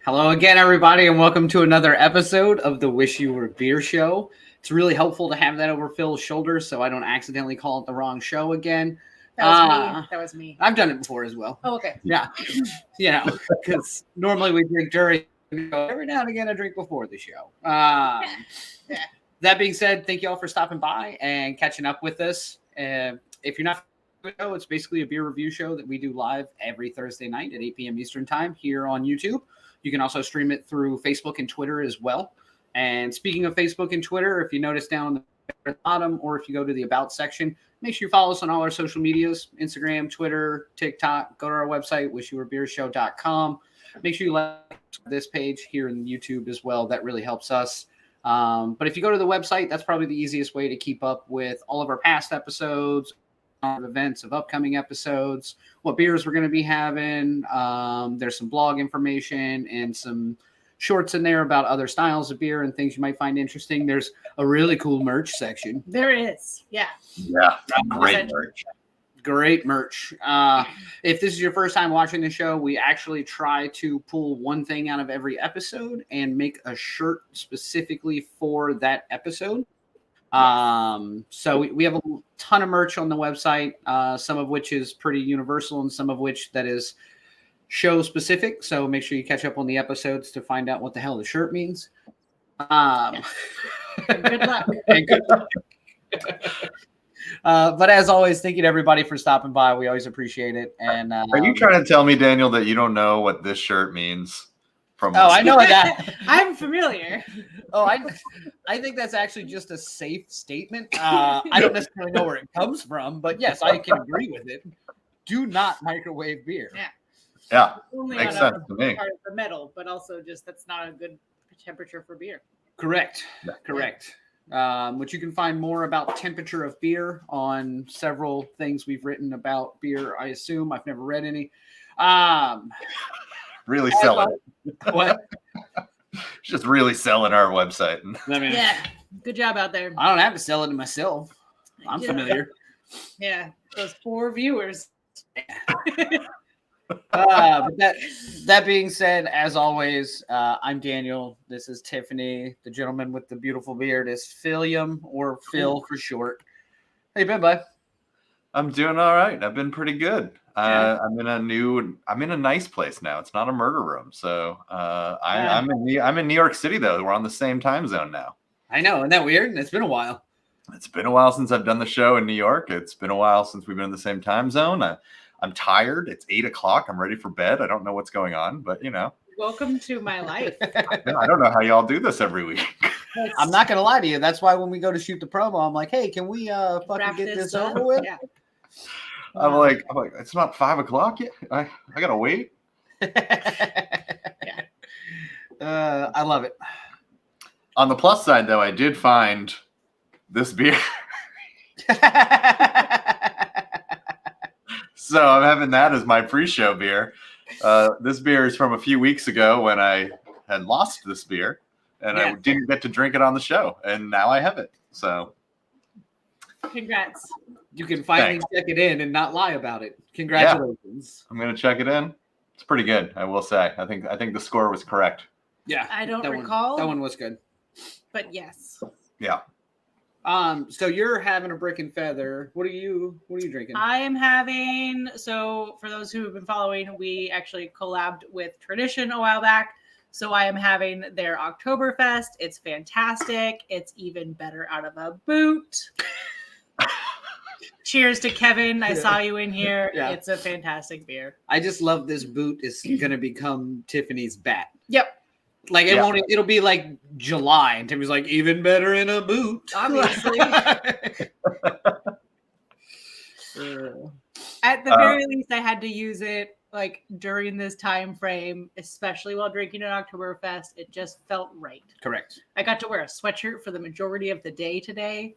Hello again, everybody, and welcome to another episode of the Wish You Were Beer Show. It's really helpful to have that over Phil's shoulders so I don't accidentally call it the wrong show again. That was me. I've done it before as well. Oh, okay. Yeah. Because normally we drink during the show. Every now and again, I drink before the show. Yeah. That being said, thank you all for stopping by and catching up with us. If you're not, it's basically a beer review show that we do live every Thursday night at 8 p.m. Eastern Time here on YouTube. You can also stream it through Facebook and Twitter as well. And speaking of Facebook and Twitter, if you notice down at the bottom or if you go to the About section, make sure you follow us on all our social medias, Instagram, Twitter, TikTok. Go to our website, wishyouwerebeershow.com. Make sure you like this page here in YouTube as well. That really helps us. But if you go to the website, that's probably the easiest way to keep up with all of our past episodes, events of upcoming episodes, what beers we're going to be having. There's some blog information and some shorts in there about other styles of beer and things you might find interesting. There's a really cool merch section. There is. Yeah. Yeah. Great merch. Great merch. If this is your first time watching the show, we actually try to pull one thing out of every episode and make a shirt specifically for that episode. So we have a ton of merch on the website, some of which is pretty universal and some of which that is show specific. So make sure you catch up on the episodes to find out what the hell the shirt means. Good luck. And good luck. But as always, thank you to everybody for stopping by. We always appreciate it. And are you trying to tell me, Daniel, that you don't know what this shirt means? I know that. I'm familiar. Oh, I think that's actually just a safe statement. I don't necessarily know where it comes from, but yes, I can agree with it. Do not microwave beer. Yeah, Only makes on sense to me. Part of the metal, but also just that's not a good temperature for beer. Correct. Correct. Which you can find more about temperature of beer on several things we've written about beer. I assume I've never read any. Really selling it. What? Just really selling our website. Yeah, good job out there. I don't have to sell it to myself. I'm familiar. Yeah, those 4 viewers. But that being said, as always, I'm Daniel. This is Tiffany. The gentleman with the beautiful beard is Philium, or Phil for short. How you been, bud? I'm doing all right. I've been pretty good. I'm in a nice place now. It's not a murder room. So I'm in New York City though. We're on the same time zone now. I know. Isn't that weird? It's been a while. It's been a while since I've done the show in New York. It's been a while since we've been in the same time zone. I'm tired. It's 8:00. I'm ready for bed. I don't know what's going on, but you know. Welcome to my life. I don't know how y'all do this every week. I'm not gonna lie to you. That's why when we go to shoot the promo, I'm like, hey, can we fucking get this over with? Yeah. I'm like, it's not 5:00 yet. I gotta wait. I love it. On the plus side, though, I did find this beer. So I'm having that as my pre-show beer. This beer is from a few weeks ago when I had lost this beer and I didn't get to drink it on the show, and now I have it. So, congrats! You can finally check it in and not lie about it. Congratulations! Yeah. I'm gonna check it in. It's pretty good, I will say. I think the score was correct. Yeah, I don't recall. That one was good. But yes. Yeah. So you're having a brick and feather. What are you drinking? I am having, so for those who have been following, we actually collabed with Tradition a while back. So I am having their Oktoberfest. It's fantastic. It's even better out of a boot. Cheers to Kevin. I saw you in here. Yeah. It's a fantastic beer. I just love this boot is going to become Tiffany's bat. Yep. Like it'll be like July, and Timmy's like, even better in a boot. Obviously. At the very least, I had to use it like during this time frame, especially while drinking an Oktoberfest. It just felt right. Correct. I got to wear a sweatshirt for the majority of the day today.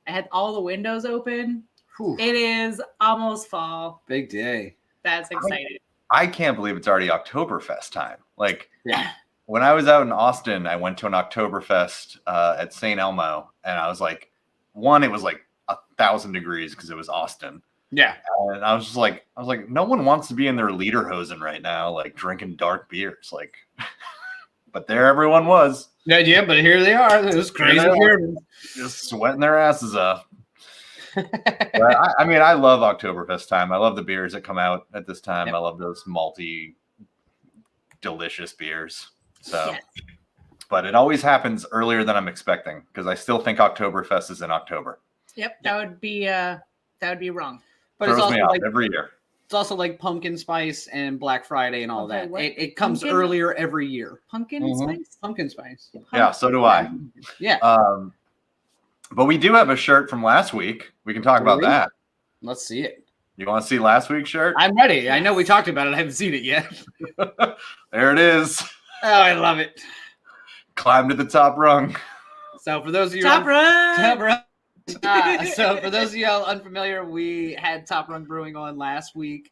I had all the windows open. Whew. It is almost fall. Big day. That's exciting. I can't believe it's already Oktoberfest time. Like, yeah. When I was out in Austin, I went to an Oktoberfest at St. Elmo, and I was like, it was like 1,000 degrees because it was Austin. Yeah. And I was like, no one wants to be in their lederhosen right now, like drinking dark beers. Like, but there everyone was. Yeah, but here they are. Those crazy Germans. Just sweating their asses off. But I love Oktoberfest time. I love the beers that come out at this time. I love those malty, delicious beers. So, but it always happens earlier than I'm expecting because I still think Oktoberfest is in October. Yep, that would be wrong. But Throws it's also me off like every year. It's also like pumpkin spice and Black Friday and all that. What? It comes Pumpkin? earlier every year. Pumpkin spice? Pumpkin spice. Yeah, so do I. Yeah. But we do have a shirt from last week. We can talk about that. Let's see it. You want to see last week's shirt? I'm ready. I know we talked about it. I haven't seen it yet. There it is. Oh, I love it. Climb to the top rung. So for those of you Top run! So for those of you all unfamiliar, we had Top Rung Brewing on last week,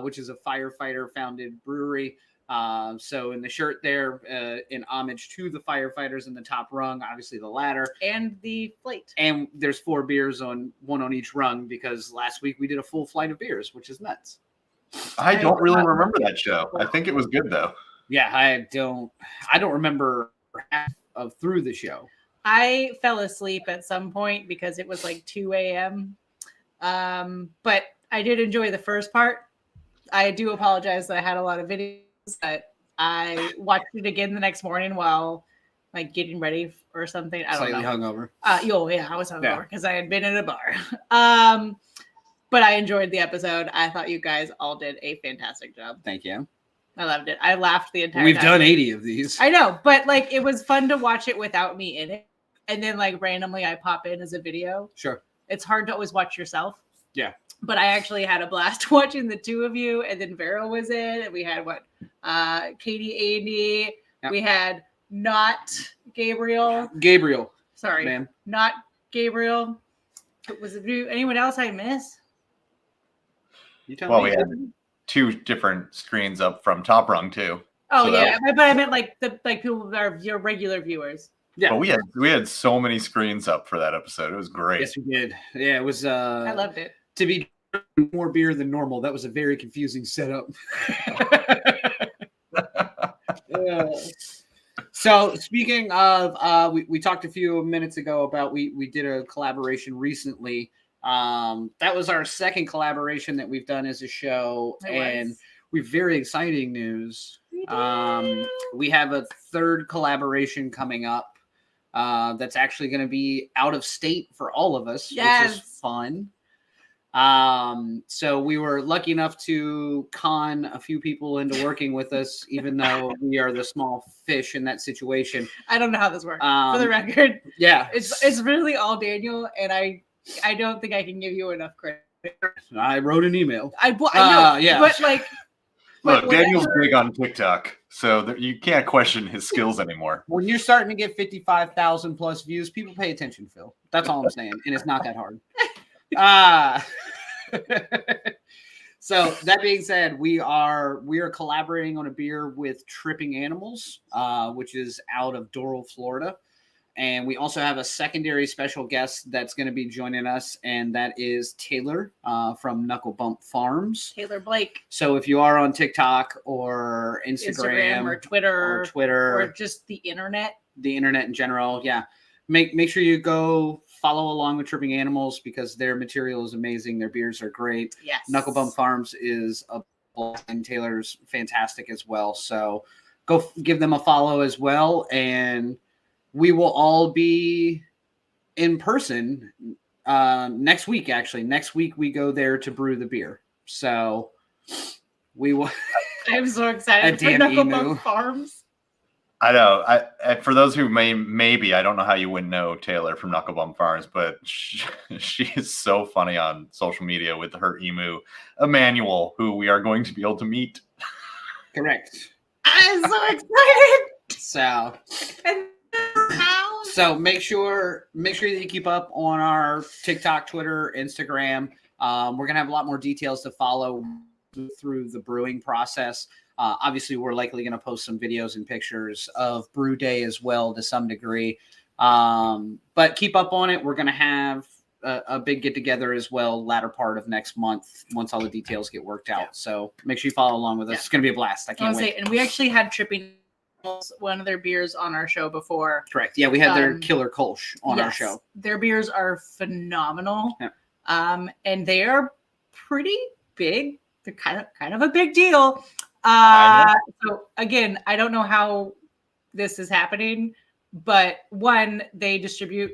which is a firefighter-founded brewery. So in the shirt there, in homage to the firefighters in the top rung, obviously the ladder. And the plate. And there's 4 beers one on each rung because last week we did a full flight of beers, which is nuts. I don't really remember that show. I think it was good though. Yeah, I don't remember half of through the show. I fell asleep at some point because it was like 2 a.m. But I did enjoy the first part. I do apologize that I had a lot of videos, but I watched it again the next morning while like getting ready or something. I don't know. Slightly hungover. Yeah, I was hungover because I had been in a bar. But I enjoyed the episode. I thought you guys all did a fantastic job. Thank you. I loved it. I laughed the entire time. We've done 80 of these. I know, but like it was fun to watch it without me in it. And then like randomly I pop in as a video. Sure. It's hard to always watch yourself. Yeah. But I actually had a blast watching the two of you. And then Vera was in. And we had Katie, Andy. Yep. We had not Gabriel. Sorry. Man. Not Gabriel. Was it anyone else I missed? You tell me. We had 2 different screens up from Top Rung too. Oh, so yeah. But I meant like people who are your regular viewers. Yeah, but we had so many screens up for that episode. It was great. Yes, we did. Yeah, it was. I loved it. To be more beer than normal, that was a very confusing setup. So speaking of, we talked a few minutes ago about we did a collaboration recently. That was our second collaboration that we've done as a show, and we've very exciting news. We have a third collaboration coming up. That's actually going to be out of state for all of us, which is fun. So we were lucky enough to con a few people into working with us, even though we are the small fish in that situation. I don't know how this works, for the record. Yeah. It's really all Daniel, and I don't think I can give you enough credit. I wrote an email. I know, yeah. But like... Look, Daniel's big on TikTok, so you can't question his skills anymore. When you're starting to get 55,000 plus views, people pay attention, Phil. That's all I'm saying, and it's not that hard. So that being said, we are collaborating on a beer with Tripping Animals, which is out of Doral, Florida. And we also have a secondary special guest that's going to be joining us, and that is Taylor from Knuckle Bump Farms. Taylor Blake. So if you are on TikTok or Instagram or Twitter or just the internet in general, yeah, make sure you go follow along with Tripping Animals because their material is amazing. Their beers are great. Yes. Knuckle Bump Farms is and Taylor's fantastic as well. So go give them a follow as well, and we will all be in person next week. Actually, next week we go there to brew the beer. So we will. I'm so excited for Knuckle Bump Farms. I know. I for those who maybe I don't know how you wouldn't know Taylor from Knuckle Bump Farms, but she is so funny on social media with her emu Emmanuel, who we are going to be able to meet. Correct. I'm so excited. So make sure that you keep up on our TikTok, Twitter, Instagram. We're gonna have a lot more details to follow through the brewing process. Obviously, we're likely going to post some videos and pictures of Brew Day as well to some degree. But keep up on it. We're going to have a big get together as well latter part of next month once all the details get worked out. Yeah. So make sure you follow along with us. Yeah. It's going to be a blast. I can't wait. And we actually had Tripping one of their beers on our show before. Correct. Yeah, we had their Killer Kolsch on our Yes, show. Their beers are phenomenal. Yeah. And they are pretty big. They're kind of a big deal. So again, I don't know how this is happening, but one, they distribute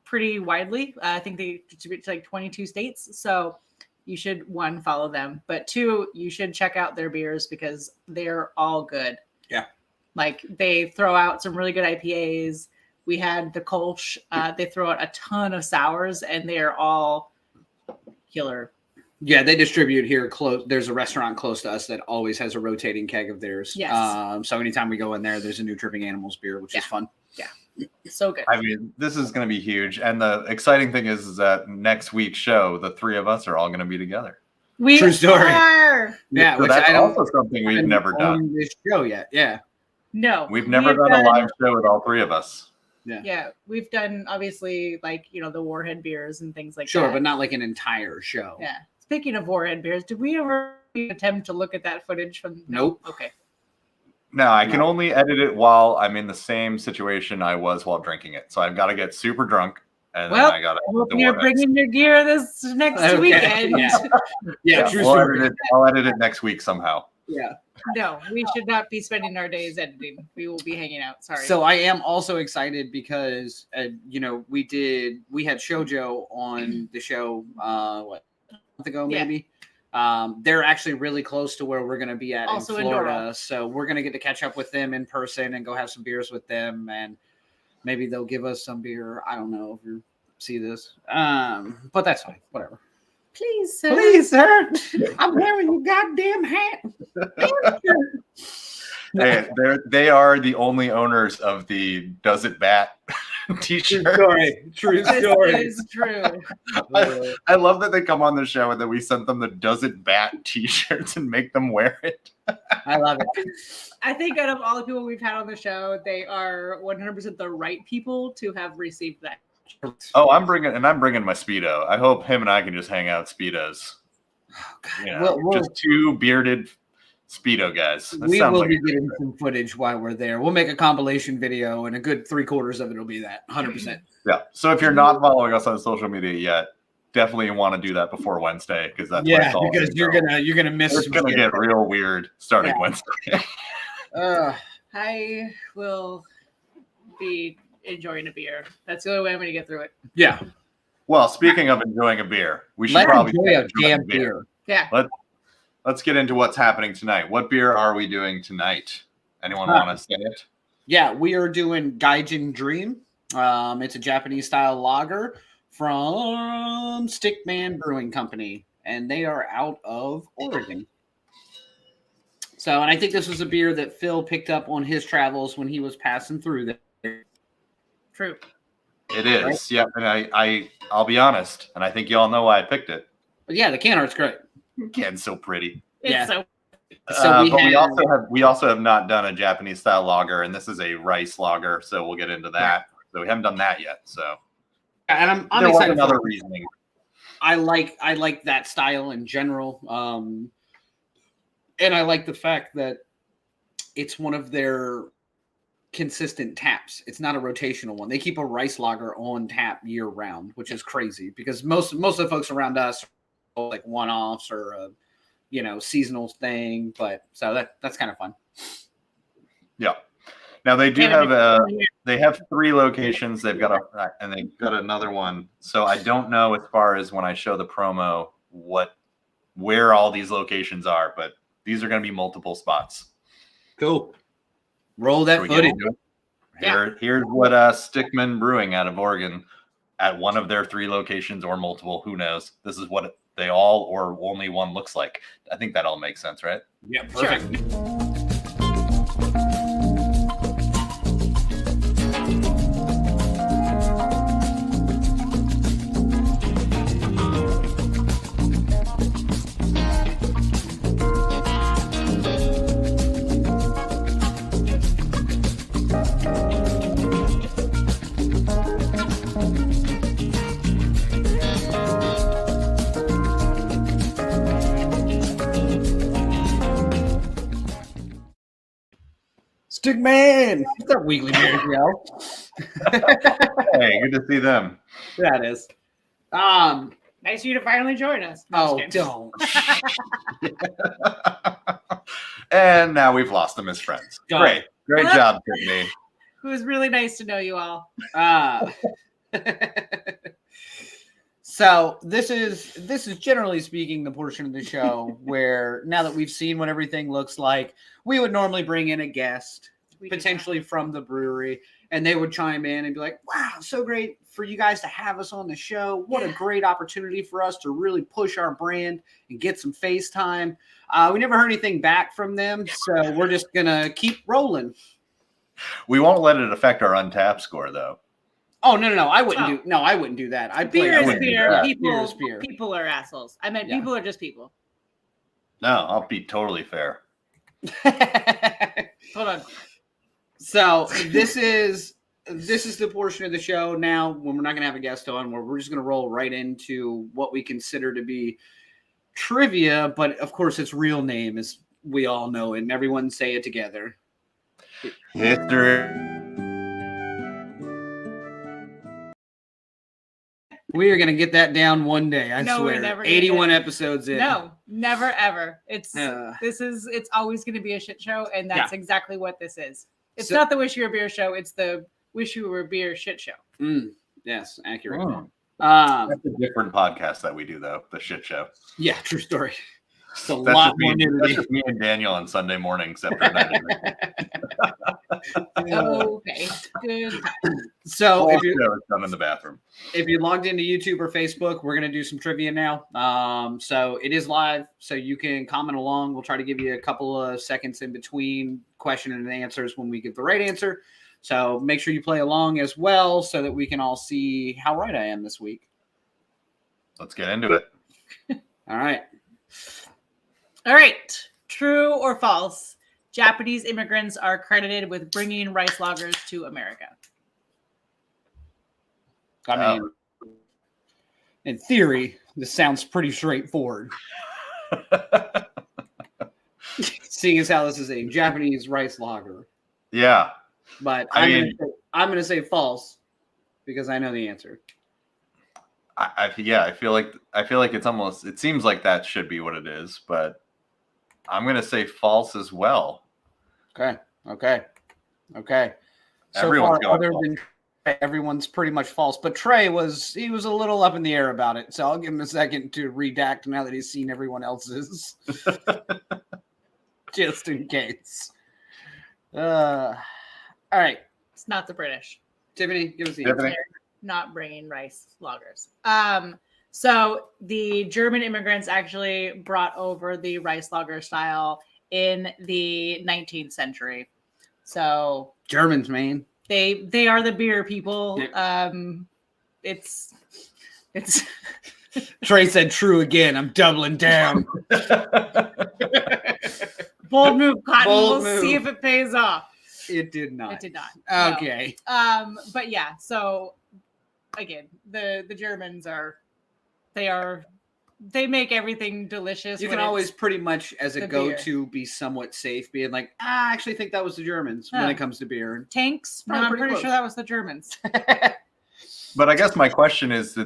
pretty widely. I think they distribute to like 22 states. So you should, one, follow them, but two, you should check out their beers because they're all good. Yeah. Like they throw out some really good IPAs. We had the Kolsch. They throw out a ton of sours and they're all killer. Yeah, they distribute here close. There's a restaurant close to us that always has a rotating keg of theirs. Yes. So anytime we go in there, there's a new Tripping Animals beer, which is fun. Yeah. So good. I mean, this is going to be huge. And the exciting thing is that next week's show, the three of us are all going to be together. True story. Yeah, so which that's I don't also something we've never done. This show yet. Yeah. No. We've never done a live show with all three of us. Yeah. We've done obviously like, the Warhead beers and things like that. Sure, but not like an entire show. Yeah. Speaking of Warhead beers, did we ever attempt to look at that footage from? Nope. Okay. No, I can only edit it while I'm in the same situation I was while drinking it. So I've got to get super drunk, and then I got to. Hope you're bringing your gear this next weekend. I'll edit it next week somehow. Yeah. No, we should not be spending our days editing. We will be hanging out. Sorry. So I am also excited because we had Shoujo on the show a month ago maybe. They're actually really close to where we're going to be at also in Florida. So we're going to get to catch up with them in person and go have some beers with them, and maybe they'll give us some beer. I don't know if you see this, but that's fine. Whatever. Please, sir. Please, sir. I'm wearing your goddamn hat. They are the only owners of the Does It Bat t-shirt. True story. This is true. I love that they come on the show and then we sent them the Does It Bat t-shirts and make them wear it. I love it. I think out of all the people we've had on the show, they are 100% the right people to have received that. Oh, I'm bringing my Speedo. I hope him and I can just hang out Speedos. Oh, God. Just two bearded Speedo guys. We will be getting some footage while we're there. We'll make a compilation video, and a good 3/4 of it will be that 100%. Yeah. So if you're not following us on social media yet, definitely want to do that before Wednesday because that's because you're gonna miss. It's gonna get real weird starting Wednesday. I will be enjoying a beer. That's the only way I'm going to get through it. Yeah. Well, speaking of enjoying a beer, we should probably enjoy a damn beer. Yeah. Let's get into what's happening tonight. What beer are we doing tonight? Anyone want to say it? Yeah, we are doing Gaijin Dream. It's a Japanese style lager from Stickman Brewing Company, and they are out of Oregon. So, and I think this was a beer that Phil picked up on his travels when he was passing through there. True. It is. Right? Yeah, and I'll be honest, and I think you all know why I picked it. But yeah, the can art's great. Can's so pretty. So we also have not done a Japanese style lager, and this is a rice lager, so we'll get into that. Right. So we haven't done that yet. So, and I'm excited. Another reasoning. I like that style in general, and I like the fact that it's one of their consistent taps. It's not a rotational one. They keep a rice lager on tap year round, which is crazy because most of the folks around us are like one-offs or a seasonal thing. But so that's kind of fun. Yeah. Now they do have they have 3 locations. They've got and they've got another one. So I don't know as far as when I show the promo where all these locations are, but these are going to be multiple spots. Cool. Roll that footage. Here's what Stickmen Brewing out of Oregon at one of their 3 locations or multiple. Who knows? This is what they all or only one looks like. I think that all makes sense, right? Yeah, perfect. Sure. Stickman. It's our weekly beer show. Hey, good to see them. That is. Nice of you to finally join us. No, just Oh, kidding. don't. And now we've lost them as friends. Done. Great job, Tiffany. It was really nice to know you all. So this is generally speaking the portion of the show where now that we've seen what everything looks like, we would normally bring in a guest, potentially from the brewery, and they would chime in and be like, wow, so great for you guys to have us on the show. What a great opportunity for us to really push our brand and get some face time. We never heard anything back from them, so we're just gonna keep rolling. We won't let it affect our Untappd score, though. Oh no! I wouldn't do. No, I wouldn't do that. Beer is beer. Beer is beer. People are assholes. I meant people are just people. No, I'll be totally fair. Hold on. So this is the portion of the show now when we're not going to have a guest on, where we're just going to roll right into what we consider to be trivia, but of course its real name is, we all know it, and everyone say it together. History. We are going to get that down one day. I No, swear. we're never 81 episodes in. No, never ever. It's always going to be a shit show, and that's exactly what this is. It's not the Wish You Were a Beer show. It's the Wish You Were a Beer shit show. Yes, accurate. That's a different podcast that we do, though. The shit show. Yeah, true story. It's a That's lot more nudity. That's just me and Daniel on Sunday mornings after night. Okay, good. So if you're done in the bathroom, if you're logged into YouTube or Facebook, we're going to do some trivia now. So it is live, so you can comment along. We'll try to give you a couple of seconds in between question and answers when we give the right answer. So make sure you play along as well so that we can all see how right I am this week. Let's get into it. All right. All right. True or false? Japanese immigrants are credited with bringing rice lagers to America. I mean, in theory, this sounds pretty straightforward. Seeing as how this is a Japanese rice lager. Yeah. But I'm going to say false because I know the answer. I feel like it's almost, it seems like that should be what it is, but I'm going to say false as well. Okay. Everyone's so far, everyone's pretty much false, but Trey was a little up in the air about it. So I'll give him a second to redact now that he's seen everyone else's, just in case. All right. It's not the British. Tiffany, give us the answer. Not bringing rice lagers. So the German immigrants actually brought over the rice lager style in the 19th century. So Germans, man. They are the beer people. Yeah. It's Trey said true again. I'm doubling down. bold move, Cotton. Bold We'll move. see if it pays off. It did not. It did not. Okay. No. But yeah, so again, the Germans they make everything delicious. You can always pretty much, as a go-to, be somewhat safe, being like, I actually think that was the Germans when it comes to beer. Tanks? No, Probably I'm pretty pretty close. sure that was the Germans. But I guess my question is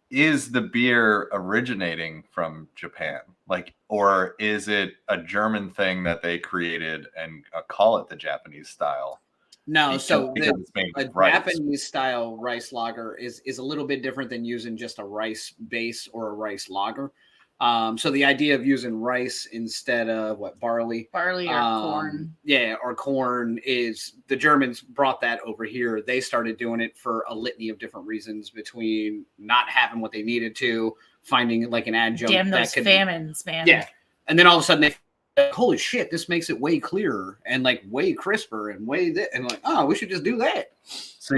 is the beer originating from Japan? Like, or is it a German thing that they created and call it the Japanese style? No, so a rice. Japanese style rice lager is a little bit different than using just a rice base or a rice lager. So the idea of using rice instead of barley or corn. Yeah, or corn is the Germans brought that over here. They started doing it for a litany of different reasons, between not having what they needed to, finding like an adjunct. Damn those famines, man. Yeah. And then all of a sudden they, holy shit, this makes it way clearer and like way crisper and and like, oh, we should just do that. So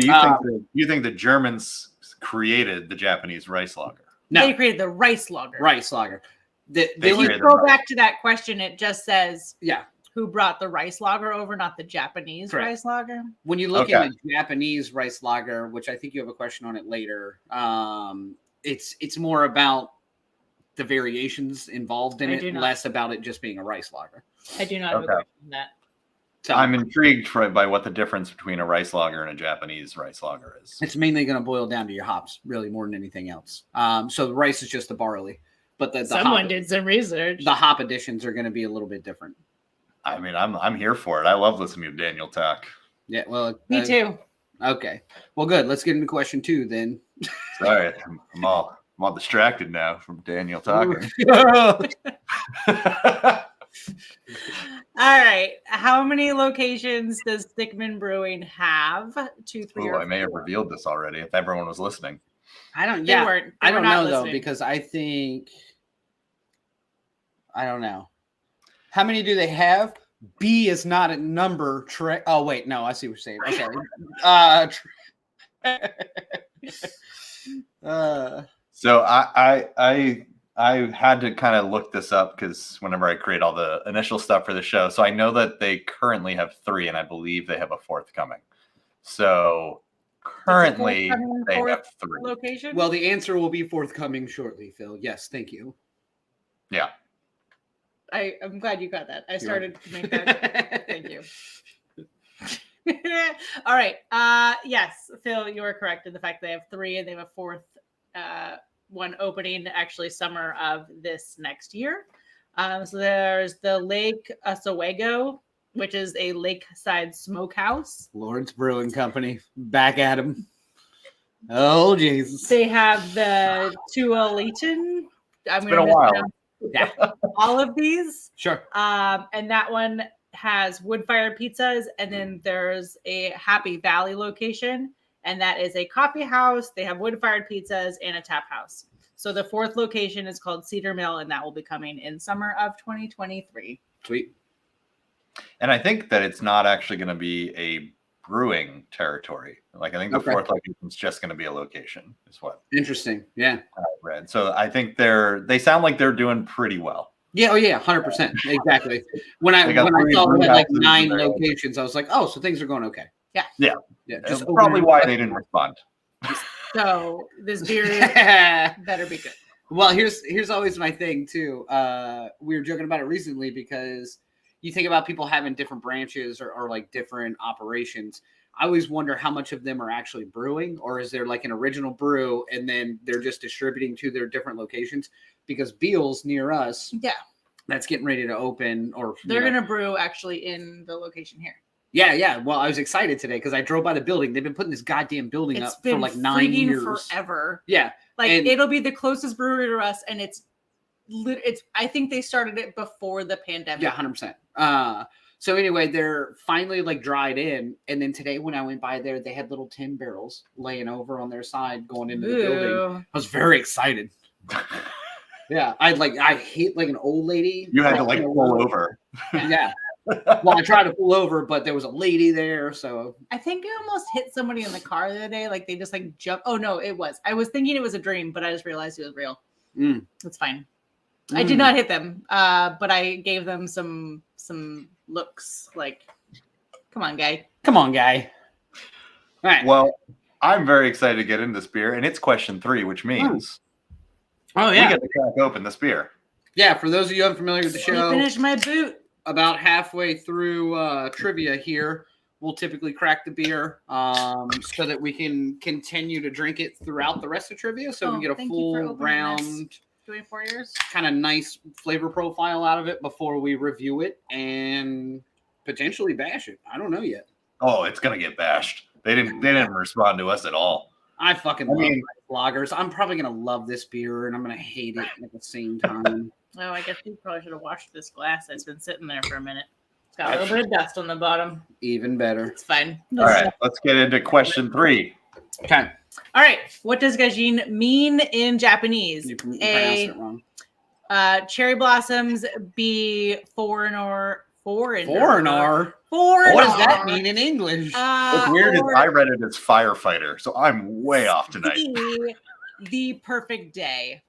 you think the Germans created the Japanese rice lager? No, they created the rice lager. Rice lager. If you go back to that question, it just says who brought the rice lager over, not the Japanese rice lager. When you look at the Japanese rice lager, which I think you have a question on it later, it's more about the variations involved in it, less about it just being a rice lager. I do not have a question on that. So I'm intrigued by what the difference between a rice lager and a Japanese rice lager is. it's mainly going to boil down to your hops, really, more than anything else. So the rice is just the barley, but Someone did some research. The hop additions are going to be a little bit different. I mean, I'm here for it. I love listening to Daniel talk. Yeah, well, Me too. Okay, well, good. Let's get into question 2 then. Sorry, I'm all distracted now from Daniel talking. All right. How many locations does Stickman Brewing have? 2, 3, or I may have revealed this already if everyone was listening. I don't. They Yeah, weren't. I They don't were not know though listening. because I think I don't know. How many do they have? B is not a number. Oh wait, no, I see what you're saying. Okay. So I had to kind of look this up because whenever I create all the initial stuff for the show, so I know that they currently have 3, and I believe they have a 4th coming. So currently they have 3 location. Well, the answer will be forthcoming shortly, Phil. Yes, thank you. Yeah. I'm glad you got that. I started to make that. Thank you. All right. Yes, Phil, you are correct in the fact they have 3 and they have a 4th one opening actually summer of this next year. So there's the Lake Oswego, which is a lakeside smokehouse. Lawrence Brewing Company, back at him. Oh Jesus! They have the Tualatin. It's been a while. Yeah, all of these. Sure. And that one has wood-fired pizzas, and then there's a Happy Valley location, and that is a coffee house. They have wood-fired pizzas and a tap house. So the 4th location is called Cedar Mill, and that will be coming in summer of 2023. Sweet. And I think that it's not actually going to be a brewing territory. Like I think the 4th location is just going to be a location. Is what Interesting. Yeah. I read. So I think they sound like they're doing pretty well. Yeah. Oh yeah. 100%. Exactly. When I saw they had like 9 locations, I was like, oh, so things are going okay. Yeah. Yeah. Yeah. Just probably why they didn't respond. So this beer better be good. Well, here's always my thing too. We were joking about it recently because you think about people having different branches or like different operations. I always wonder how much of them are actually brewing, or is there like an original brew and then they're just distributing to their different locations? Because Beals near us, yeah, that's getting ready to open, or they're gonna brew actually in the location here. Yeah. Well, I was excited today because I drove by the building. They've been putting this goddamn building up for like 9 years. Forever. Yeah. Like it'll be the closest brewery to us, and it's. I think they started it before the pandemic. Yeah, 100%. So anyway, they're finally like dried in, and then today when I went by there, they had little tin barrels laying over on their side going into the building. I was very excited. Yeah, I hate like an old lady. You had to like pull over. Yeah. Well, I tried to pull over, but there was a lady there, so I think I almost hit somebody in the car the other day. Like they just like jumped. Oh no, it was. I was thinking it was a dream, but I just realized it was real. It's fine. I did not hit them, but I gave them some looks like, come on, guy. All right. Well, I'm very excited to get into this beer, and it's question 3, which means we get to crack open this beer. Yeah, for those of you unfamiliar with the show, finish my boot. About halfway through trivia here, we'll typically crack the beer so that we can continue to drink it throughout the rest of trivia, so we get a full round. 24 years. Kind of nice flavor profile out of it before we review it and potentially bash it. I don't know yet. Oh, it's gonna get bashed. They didn't respond to us at all. I fucking love lagers. I'm probably gonna love this beer and I'm gonna hate it at the same time. Oh, I guess you probably should have washed this glass. It's been sitting there for a minute. It's got a little bit of dust on the bottom. Even better. It's fine. All right, let's get into question 3. Okay. All right. What does Gaijin mean in Japanese? You pronounced it wrong. Cherry blossoms. B. Foreigner. What does that mean in English? What's weird is I read it as firefighter, so I'm way off tonight. The perfect day.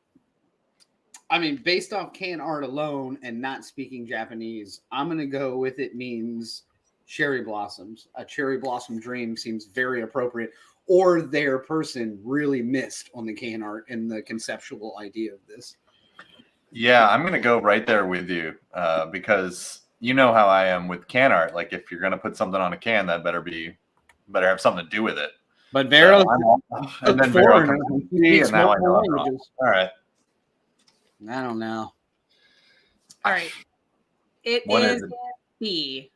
I mean, based off can art alone and not speaking Japanese, I'm going to go with it means cherry blossoms. A cherry blossom dream seems very appropriate. Or their person really missed on the can art and the conceptual idea of this. Yeah, I'm going to go right there with you because you know how I am with can art. Like if you're gonna put something on a can, that better have something to do with it. But Vero, and then Vero comes to me, and now I know I'm wrong. All right. I don't know. All right. What is is it? B.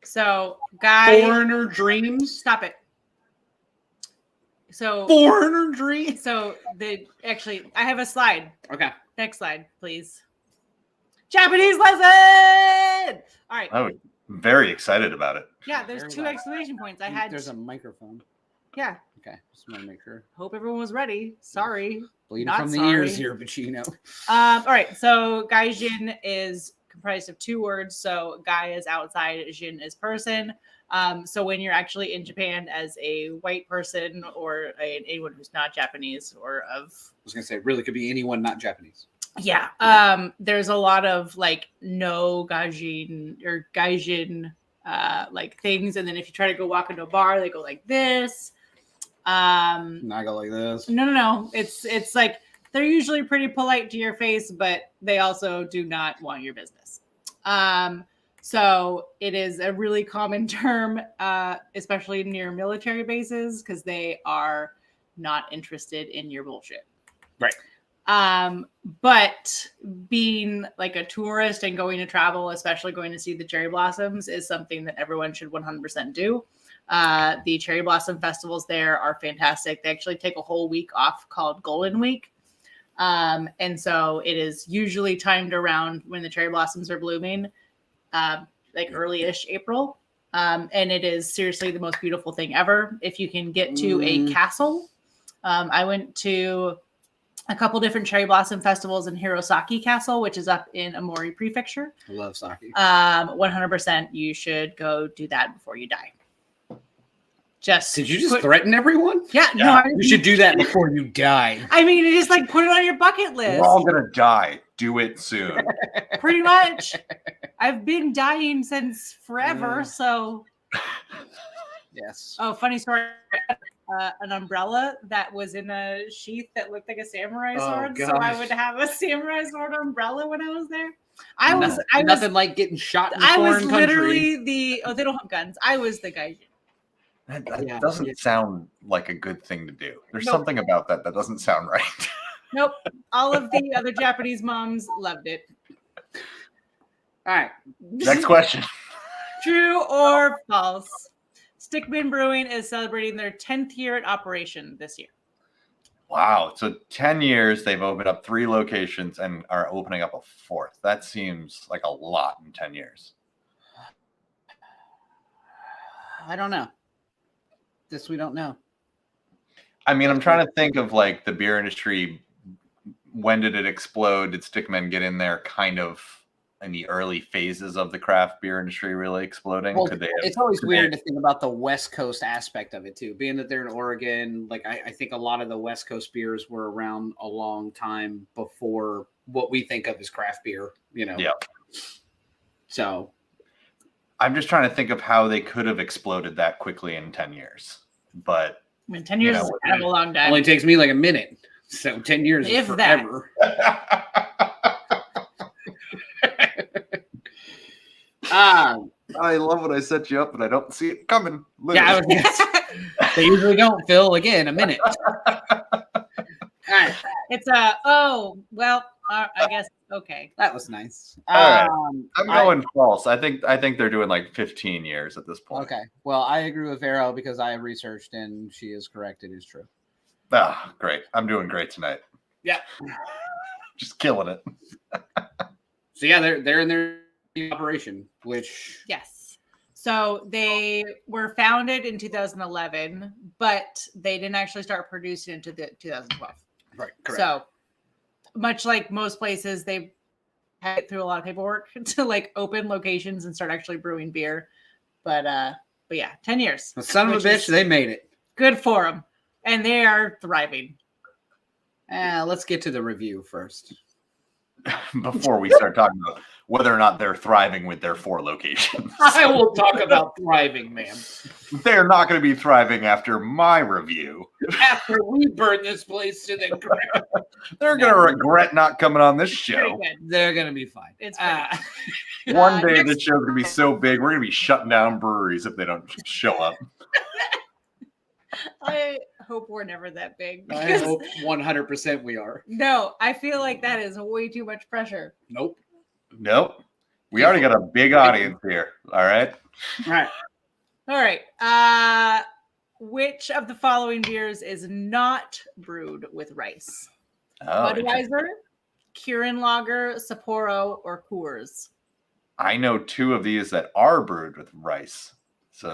So, guy. Foreigner Dreams. Stop it. So Foreigner Dreams. So actually, I have a slide. Okay. Next slide, please. Japanese lesson. All right. I'm very excited about it. Yeah, there's 2 exclamation points. There's a microphone. Yeah. Okay. Just want to make sure. Hope everyone was ready. Sorry. Bleeding from the ears here, but you know. All right. So Gaijin is comprised of 2 words. So Gai is outside, Jin is person. So when you're actually in Japan as a white person or anyone who's not Japanese or I was gonna say really could be anyone not Japanese. Yeah. There's a lot of like no Gaijin or Gaijin like things, and then if you try to go walk into a bar, they go like this. Not go like this. No. It's like they're usually pretty polite to your face, but they also do not want your business. So it is a really common term, especially near military bases, because they are not interested in your bullshit. Right. But being like a tourist and going to travel, especially going to see the cherry blossoms, is something that everyone should 100% do. The cherry blossom festivals there are fantastic. They actually take a whole week off called Golden Week. And so it is usually timed around when the cherry blossoms are blooming, like early-ish April. And it is seriously the most beautiful thing ever. If you can get to a castle, I went to a couple different cherry blossom festivals in Hirosaki Castle, which is up in Amori Prefecture. I love sake. 100% you should go do that before you die. Did you just threaten everyone? Yeah. No, you should do that before you die. I mean, you just like put it on your bucket list. We're all gonna die. Do it soon. Pretty much. I've been dying since forever, so. Yes. Oh, funny story. An umbrella that was in a sheath that looked like a samurai sword. Gosh. So I would have a samurai sword umbrella when I was there. Nothing like getting shot in a foreign country. Literally they don't have guns. I was the Gaijin. That doesn't sound like a good thing to do. There's something about that doesn't sound right. Nope. All of the other Japanese moms loved it. All right. Next question. True or false? Stickman Brewing is celebrating their 10th year in operation this year. Wow. So 10 years, they've opened up 3 locations and are opening up a 4th. That seems like a lot in 10 years. I don't know. This we don't know. I mean, I'm trying to think of like the beer industry. When did it explode? Did Stickmen get in there kind of in the early phases of the craft beer industry really exploding? Well, it's always weird to think about the West Coast aspect of it too. Being that they're in Oregon, like I think a lot of the West Coast beers were around a long time before what we think of as craft beer, you know? Yeah. So I'm just trying to think of how they could have exploded that quickly in 10 years. But I mean, 10 years is kind of a long time. Only takes me like a minute. So 10 years if is forever. I love when I set you up, but I don't see it coming. Literally. Yeah, they usually don't, Phil. Again, a minute. All right. It's I guess okay. That was nice. All right. I'm going false. I think they're doing like 15 years at this point. Okay. Well, I agree with Vero because I have researched and she is correct. It is true. Ah, great. I'm doing great tonight. Yeah. Just killing it. So yeah, they're in their operation, which yes. So they were founded in 2011, but they didn't actually start producing until 2012. Right. Correct. So much like most places, they had through a lot of paperwork to like open locations and start actually brewing beer. But yeah, 10 years. The son of a bitch, they made it. Good for them. And they are thriving. Let's get to the review first. before we start talking about whether or not they're thriving with their 4 locations. I will talk about thriving, man. They're not going to be thriving after my review. After we burn this place to the ground, They're going to regret not coming on this show. they're going to be fine. It's One day this show's going to be so big, we're going to be shutting down breweries if they don't show up. I hope we're never that big. I hope 100% we are. No, I feel like that is way too much pressure. Nope. We already got a big audience here. All right. All right. Which of the following beers is not brewed with rice? Budweiser, Kirin Lager, Sapporo, or Coors? I know 2 of these that are brewed with rice. So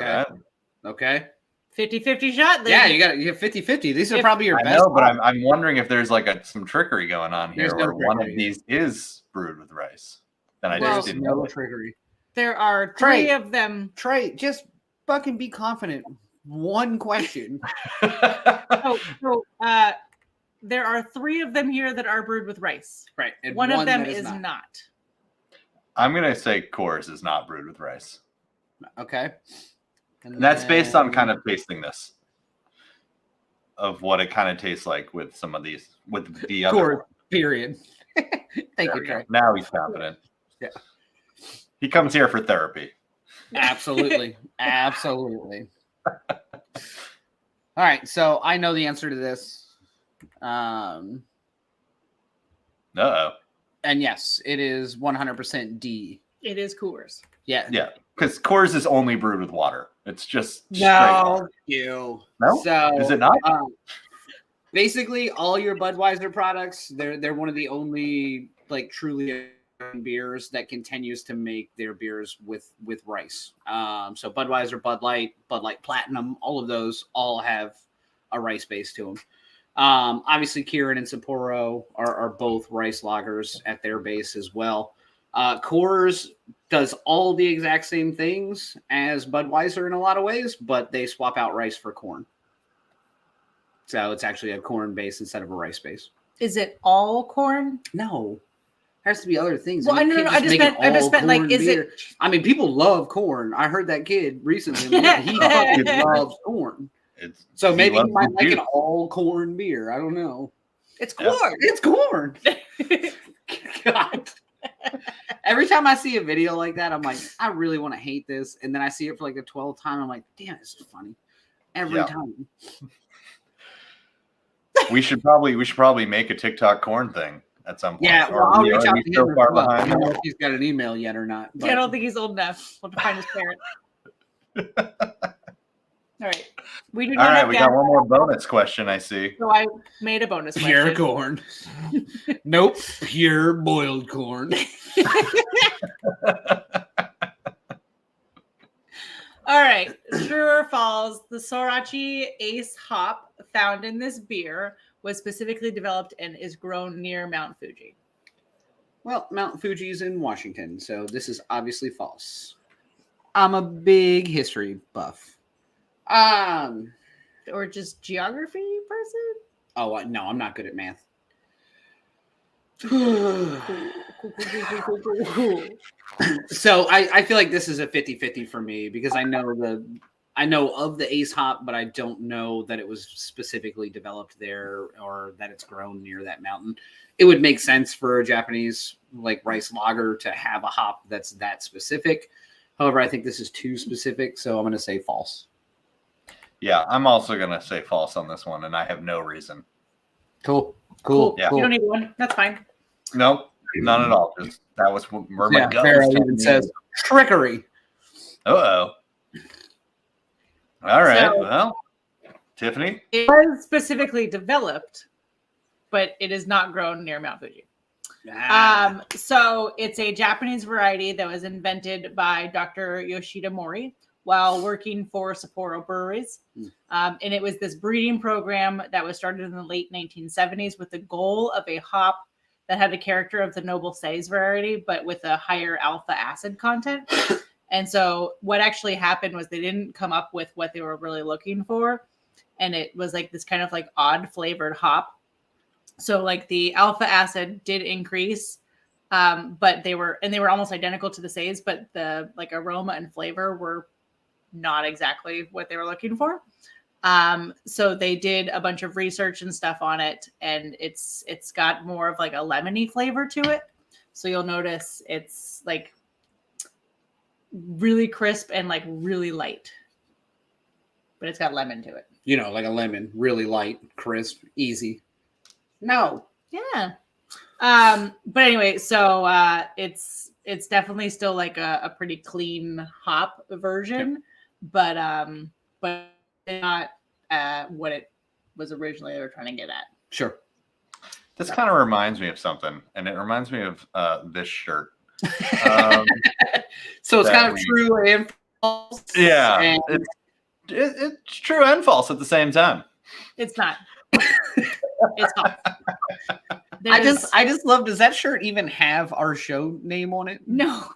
Okay. 50-50 shot. Then. Yeah, you have 50-50. These are probably your best. I know, but I'm wondering if there's like some trickery going on here, There's no where one of trickery. these is brewed with rice. And I Well, just didn't know. trickery. There are 3 of them. Trey, just fucking be confident. One question. There are 3 of them here that are brewed with rice. Right. And One of them that is not. I'm going to say Coors is not brewed with rice. Okay. And that's based on kind of tasting this, of what it kind of tastes like with some of these, with the other Coors, one. Period. Thank you, Trey. Now he's confident. Yeah. He comes here for therapy. Absolutely. Absolutely. All right. So I know the answer to this. Uh-oh. And yes, it is 100% D. It is Coors. Yeah. Yeah. Because Coors is only brewed with water. It's just straight No, water. you. No? So Is it not? Basically, all your Budweiser products, they're one of the only like truly beers that continues to make their beers with rice. So Budweiser, Bud Light Platinum, all of those all have a rice base to them. Obviously, Kirin and Sapporo are both rice lagers at their base as well. Coors does all the exact same things as Budweiser in a lot of ways, but they swap out rice for corn. So it's actually a corn base instead of a rice base. Is it all corn? No, there has to be other things. Well, no. I just meant like, is beer. it? I mean, people love corn. I heard that kid recently. He fucking loves corn. So maybe he might like an all corn beer. I don't know. It's corn. Yeah. It's corn. God. Every time I see a video like that, I'm like, I really want to hate this. And then I see it for like the 12th time. I'm like, damn, this is funny. Every time. We should probably make a TikTok corn thing at some point. Yeah, well, I'll reach out to him. So far behind. I don't know if he's got an email yet or not. But... I don't think he's old enough. We'll have to find his parent. All right. We do not. All right, we got one more bonus question, I see. So I made a bonus question. Pure corn. Nope. Pure boiled corn. All right. True or false? The Sorachi Ace hop found in this beer was specifically developed and is grown near Mount Fuji. Well, Mount Fuji is in Washington, so this is obviously false. I'm a big history buff. Or just geography person? Oh, no, I'm not good at math. So I feel like this is a 50-50 for me because I know of the Ace hop, but I don't know that it was specifically developed there or that it's grown near that mountain. It would make sense for a Japanese like rice lager to have a hop that's that specific. However, I think this is too specific, so I'm going to say false. Yeah, I'm also going to say false on this one, and I have no reason. Cool. Yeah. You don't need one. That's fine. Nope, none at all. Just that was where my gut Farrell was even says trickery. Uh-oh. All right. So, well, Tiffany? It was specifically developed, but it is not grown near Mount Fuji. So it's a Japanese variety that was invented by Dr. Yoshida Mori while working for Sapporo breweries. And it was this breeding program that was started in the late 1970s with the goal of a hop that had the character of the Noble Says variety, but with a higher alpha acid content. And so what actually happened was they didn't come up with what they were really looking for. And it was like this kind of like odd flavored hop. So like the alpha acid did increase, But they were almost identical to the Says, but the like aroma and flavor were not exactly what they were looking for. So they did a bunch of research and stuff on it, and it's got more of like a lemony flavor to it. So you'll notice it's like really crisp and like really light, but it's got lemon to it. You know, like a lemon, really light, crisp, easy. No. Yeah. But anyway, so it's definitely still like a pretty clean hop version, but not what it was originally they were trying to get at. Sure. This kind of reminds me of something, and it reminds me of this shirt. So it's kind of true and false. Yeah, and it's true and false at the same time. It's not. It's false. I just love. Does that shirt even have our show name on it? No.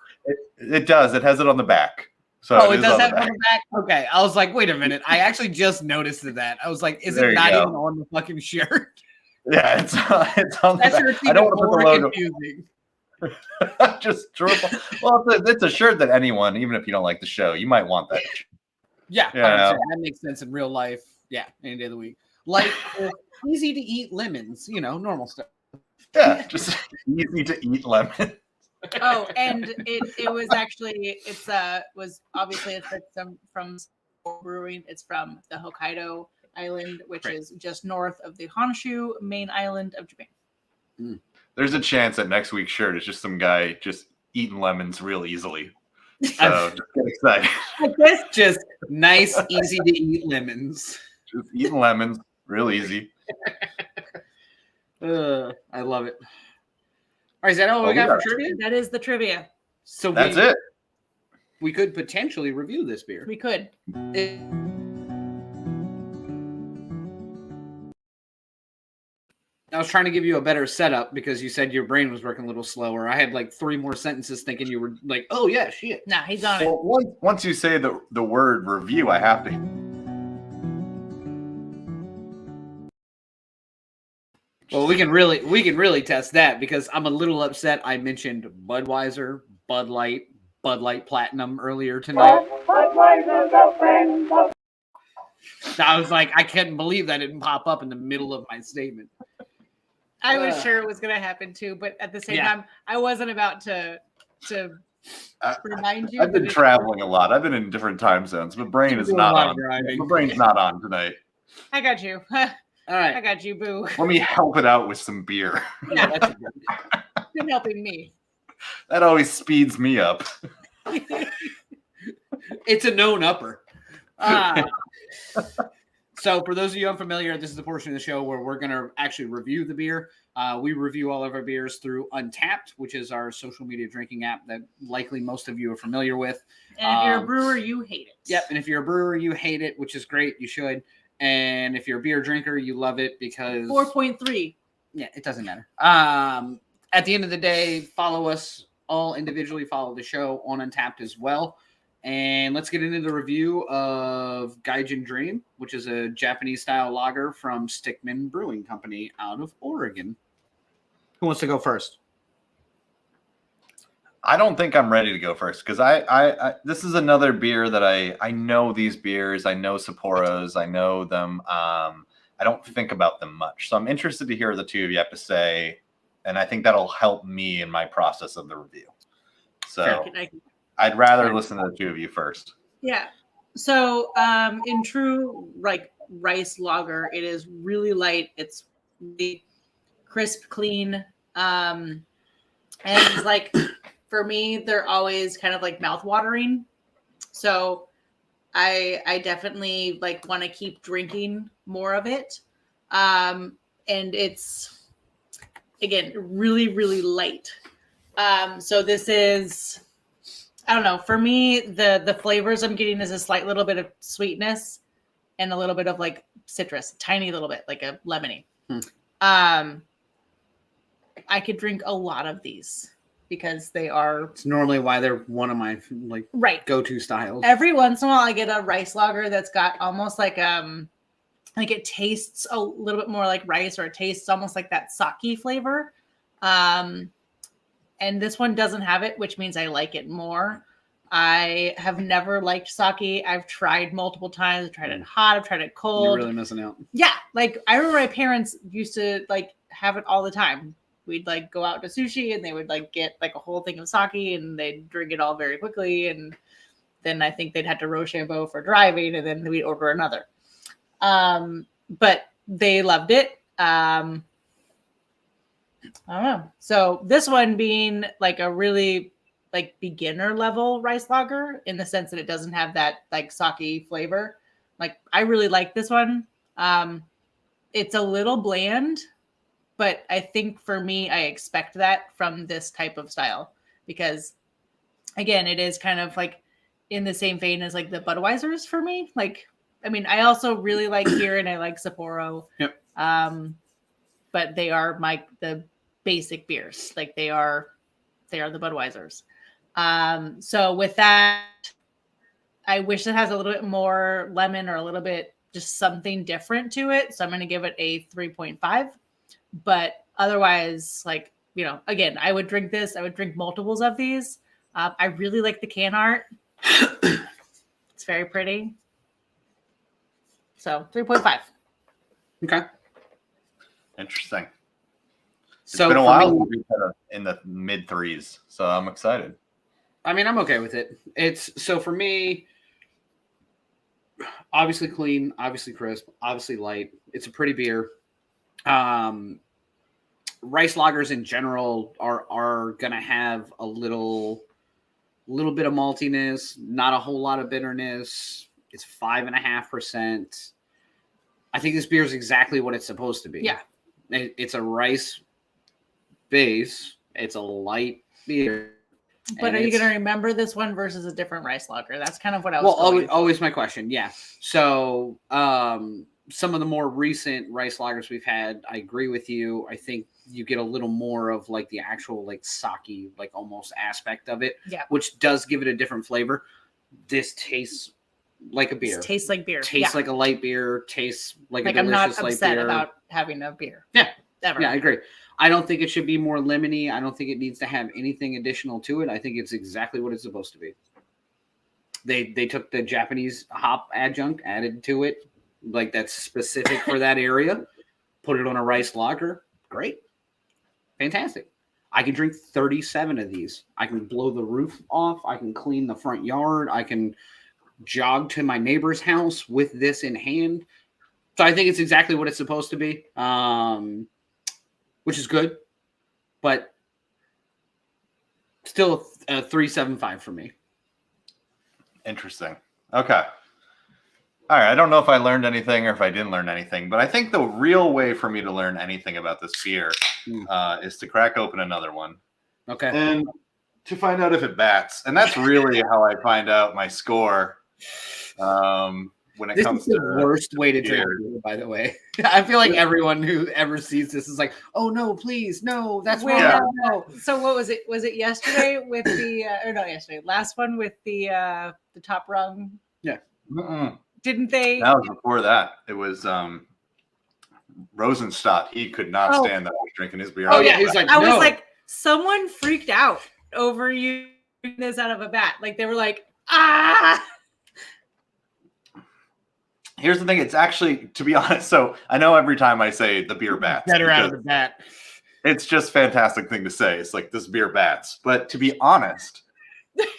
It does. It has it on the back. So it does have it on the back. Okay, I was like, wait a minute. I actually just noticed that. I was like, is it not even on the fucking shirt? Yeah, it's on the back. I don't want to put the logo. Confusing. Just true. Well, it's a shirt that anyone, even if you don't like the show, you might want that. Yeah, that makes sense in real life. Yeah, any day of the week. Like easy to eat lemons, normal stuff. Yeah, just easy to eat lemon. Oh, and it was actually was obviously it's from brewing. It's from the Hokkaido island, which is just north of the Honshu main island of Japan. There's a chance that next week's shirt is just some guy just eating lemons real easily. So just get excited. Just nice, easy to eat lemons. Just eating lemons, real easy. I love it. All right, is that all we got for trivia? That is the trivia. So that's it. We could potentially review this beer. We could. I was trying to give you a better setup because you said your brain was working a little slower. I had like 3 more sentences thinking you were like, oh yeah, shit. Nah, he's on it. Once you say the word review, I have to. Well, we can really test that because I'm a little upset. I mentioned Budweiser, Bud Light Platinum earlier tonight. I was like, I couldn't believe that didn't pop up in the middle of my statement. I was sure it was going to happen too, but at the same time, I wasn't about to remind you. I've been traveling a lot. I've been in different time zones. My brain is not on. My brain's not on tonight. I got you. All right. I got you, boo. Let me help it out with some beer. Yeah, that's been helping me. That always speeds me up. It's a known upper. So for those of you unfamiliar, this is the portion of the show where we're going to actually review the beer. We review all of our beers through Untappd, which is our social media drinking app that likely most of you are familiar with. And if you're a brewer, you hate it. Yep. And if you're a brewer, you hate it, which is great. You should. And if you're a beer drinker, you love it because 4.3. Yeah, it doesn't matter. At the end of the day, follow us all individually. Follow the show on Untappd as well. And let's get into the review of Gaijin Dream, which is a Japanese-style lager from Stickmen Brewing Company out of Oregon. Who wants to go first? I don't think I'm ready to go first because I this is another beer that I know these beers. I know Sapporos. I know them. I don't think about them much. So I'm interested to hear what the two of you have to say. And I think that'll help me in my process of the review. So I'd rather listen to the two of you first. Yeah. So in true rice lager, it is really light. It's really crisp, clean. And like for me, they're always kind of like mouth-watering. So I definitely like want to keep drinking more of it. And it's again really, really light. So this is, I don't know. For me, the flavors I'm getting is a slight little bit of sweetness and a little bit of like citrus, tiny little bit, like a lemony. I could drink a lot of these because they are. It's normally why they're one of my go-to styles. Every once in a while, I get a rice lager that's got almost like it tastes a little bit more like rice, or it tastes almost like that sake flavor. And And this one doesn't have it, which means I like it more. I have never liked sake. I've tried multiple times. I've tried it hot. I've tried it cold. You're really missing out. Yeah. Like I remember my parents used to like have it all the time. We'd like go out to sushi and they would like get like a whole thing of sake and they'd drink it all very quickly. And then I think they'd have to Rochambeau for driving and then we'd order another. But they loved it. I don't know. So this one being like a really like beginner level rice lager in the sense that it doesn't have that like sake flavor. Like I really like this one. It's a little bland, but I think for me, I expect that from this type of style because again, it is kind of like in the same vein as like the Budweisers for me. Like, I mean, I also really like Kirin and I like Sapporo. Yep. But they are the basic beers. Like they are the Budweisers. So with that, I wish it has a little bit more lemon or a little bit just something different to it. So I'm going to give it a 3.5. But otherwise, like, you know, again, I would drink this. I would drink multiples of these. I really like the can art. It's very pretty. So 3.5. Okay. Interesting. It's So been a for while me- since we've had in the mid threes, so I'm excited. I mean, I'm okay with it. It's so for me, obviously clean, obviously crisp, obviously light. It's a pretty beer. Rice lagers in general are gonna have a little bit of maltiness, not a whole lot of bitterness. It's 5.5%. I think this beer is exactly what it's supposed to be. Yeah. It's a rice base. It's a light beer. But and are you it's- going to remember this one versus a different rice lager? That's kind of what I was Well, going for. always my question. Yeah. So some of the more recent rice lagers we've had, I agree with you. I think you get a little more of like the actual like sake, like almost aspect of it, Yeah. which does give it a different flavor. This tastes like a beer. It tastes like beer. Tastes Yeah. like a light beer. Tastes like Like a I'm not delicious light upset beer. about having a beer. Yeah. Ever. Yeah, I agree. I don't think it should be more lemony. I don't think it needs to have anything additional to it. I think it's exactly what it's supposed to be. They took the Japanese hop adjunct, added to it, like that's specific for that area, put it on a rice lager. Great. Fantastic. I can drink 37 of these. I can blow the roof off. I can clean the front yard. I can jog to my neighbor's house with this in hand. So I think it's exactly what it's supposed to be. Which is good, but still a 3.75 for me. Interesting. Okay. All right. I don't know if I learned anything or if I didn't learn anything, but I think the real way for me to learn anything about this beer is to crack open another one Okay. and to find out if it bats. And that's really how I find out my score when it This comes is the to worst way to drink beer. beer, by the way. I feel like everyone who ever sees this is like, oh, no, please, no, that's Wait, wrong. Yeah. no. So what was it? Was it yesterday with the or not yesterday? Last one with the top rung. Mm-mm. Didn't they? That was before that. It was Rosenstadt. He could not Oh. stand that I was drinking his beer. Oh, out of yeah, a he's bat. like, I was no. like, someone freaked out over you this out of a bat. Like they were like, ah. Here's the thing. It's actually, to be honest, so I know every time I say the beer bats, Better out of because the bat. it's just a fantastic thing to say. It's like this beer bats. But to be honest,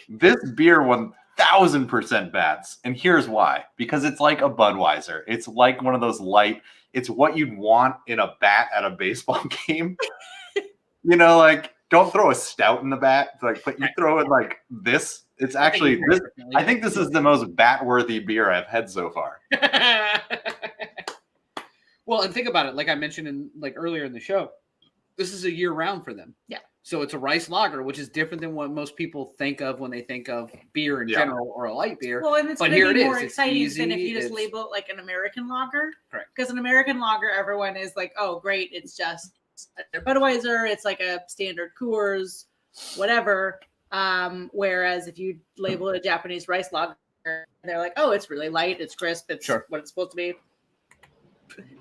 this beer 1000% bats. And here's why. Because it's like a Budweiser. It's like one of those light, it's what you'd want in a bat at a baseball game. You know, like don't throw a stout in the bat. Like, but you throw it like this. It's actually this. I think this is the most bat-worthy beer I've had so far. Well, and think about it. Like I mentioned in like earlier in the show, this is a year round for them. Yeah. So it's a rice lager, which is different than what most people think of when they think of beer in Yeah. general or a light beer. Well, and it's But going here to it be is. more It's exciting than if easy. you just It's- label it like an American lager. Correct. Because an American lager, everyone is like, oh, great, it's just a Budweiser, it's like a standard Coors, whatever. Whereas if you label it a Japanese rice lager, they're like, oh, it's really light, it's crisp, it's Sure. what it's supposed to be.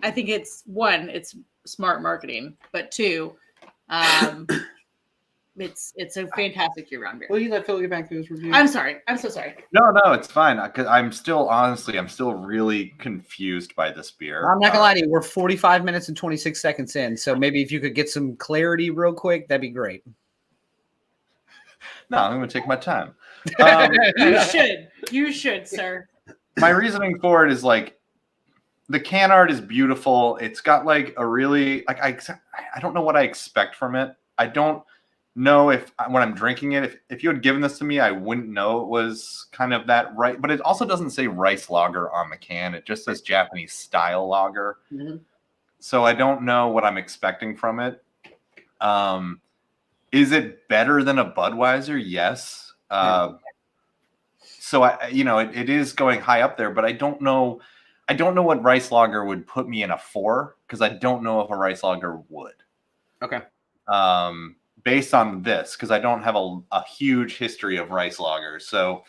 I think it's one, it's smart marketing, but two, It's a fantastic year-round beer. Will you let Phil get back to his review? I'm sorry. I'm so sorry. No, it's fine. Because I'm still really confused by this beer. I'm not gonna lie to you. We're 45 minutes and 26 seconds in, so maybe if you could get some clarity real quick, that'd be great. No, I'm going to take my time. You should, sir. My reasoning for it is like the can art is beautiful. It's got like a really like I don't know what I expect from it. I don't know if when I'm drinking it, if you had given this to me, I wouldn't know it was kind of that right. But it also doesn't say rice lager on the can. It just says Japanese style lager. Mm-hmm. So I don't know what I'm expecting from it. Is it better than a Budweiser? Yes. So it is going high up there, but I don't know what rice lager would put me in a 4 because I don't know if a rice lager would. Okay. Based on this, because I don't have a huge history of rice lagers, so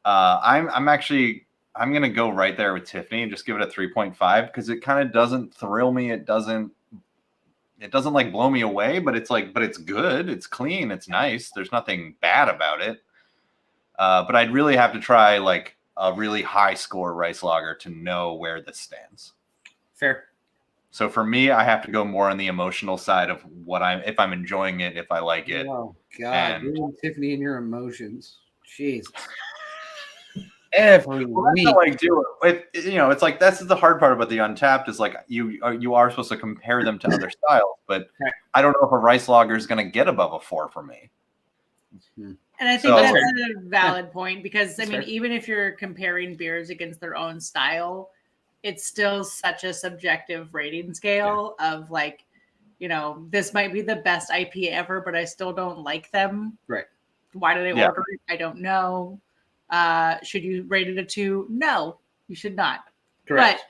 I'm going to go right there with Tiffany and just give it a 3.5 because it kind of doesn't thrill me. It doesn't like blow me away, but it's good. It's clean. It's nice. There's nothing bad about it. But I'd really have to try like a really high score rice lager to know where this stands. Fair. So for me, I have to go more on the emotional side of if I'm enjoying it, if I like it. Oh God, you and Tiffany and your emotions. Jesus. Every week. Like do it. It's like this is the hard part about the Untappd is like you are supposed to compare them to other styles, but right. I don't know if a rice lager is going to get above a 4 for me. And I think that's a valid point because even if you're comparing beers against their own style, it's still such a subjective rating scale of like, this might be the best IPA ever, but I still don't like them. Right. Why did I order it? I don't know. Should you rate it a 2? No, you should not. Correct.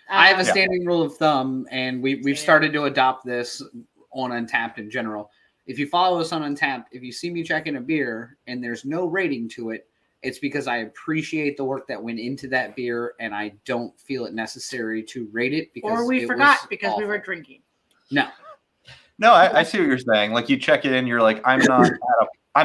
But I have a standing rule of thumb, and we've started to adopt this on Untappd in general. If you follow us on Untappd, if you see me checking a beer and there's no rating to it, it's because I appreciate the work that went into that beer, and I don't feel it necessary to rate it because we forgot because we were drinking. No, I see what you're saying. Like you check it in, you're like, I'm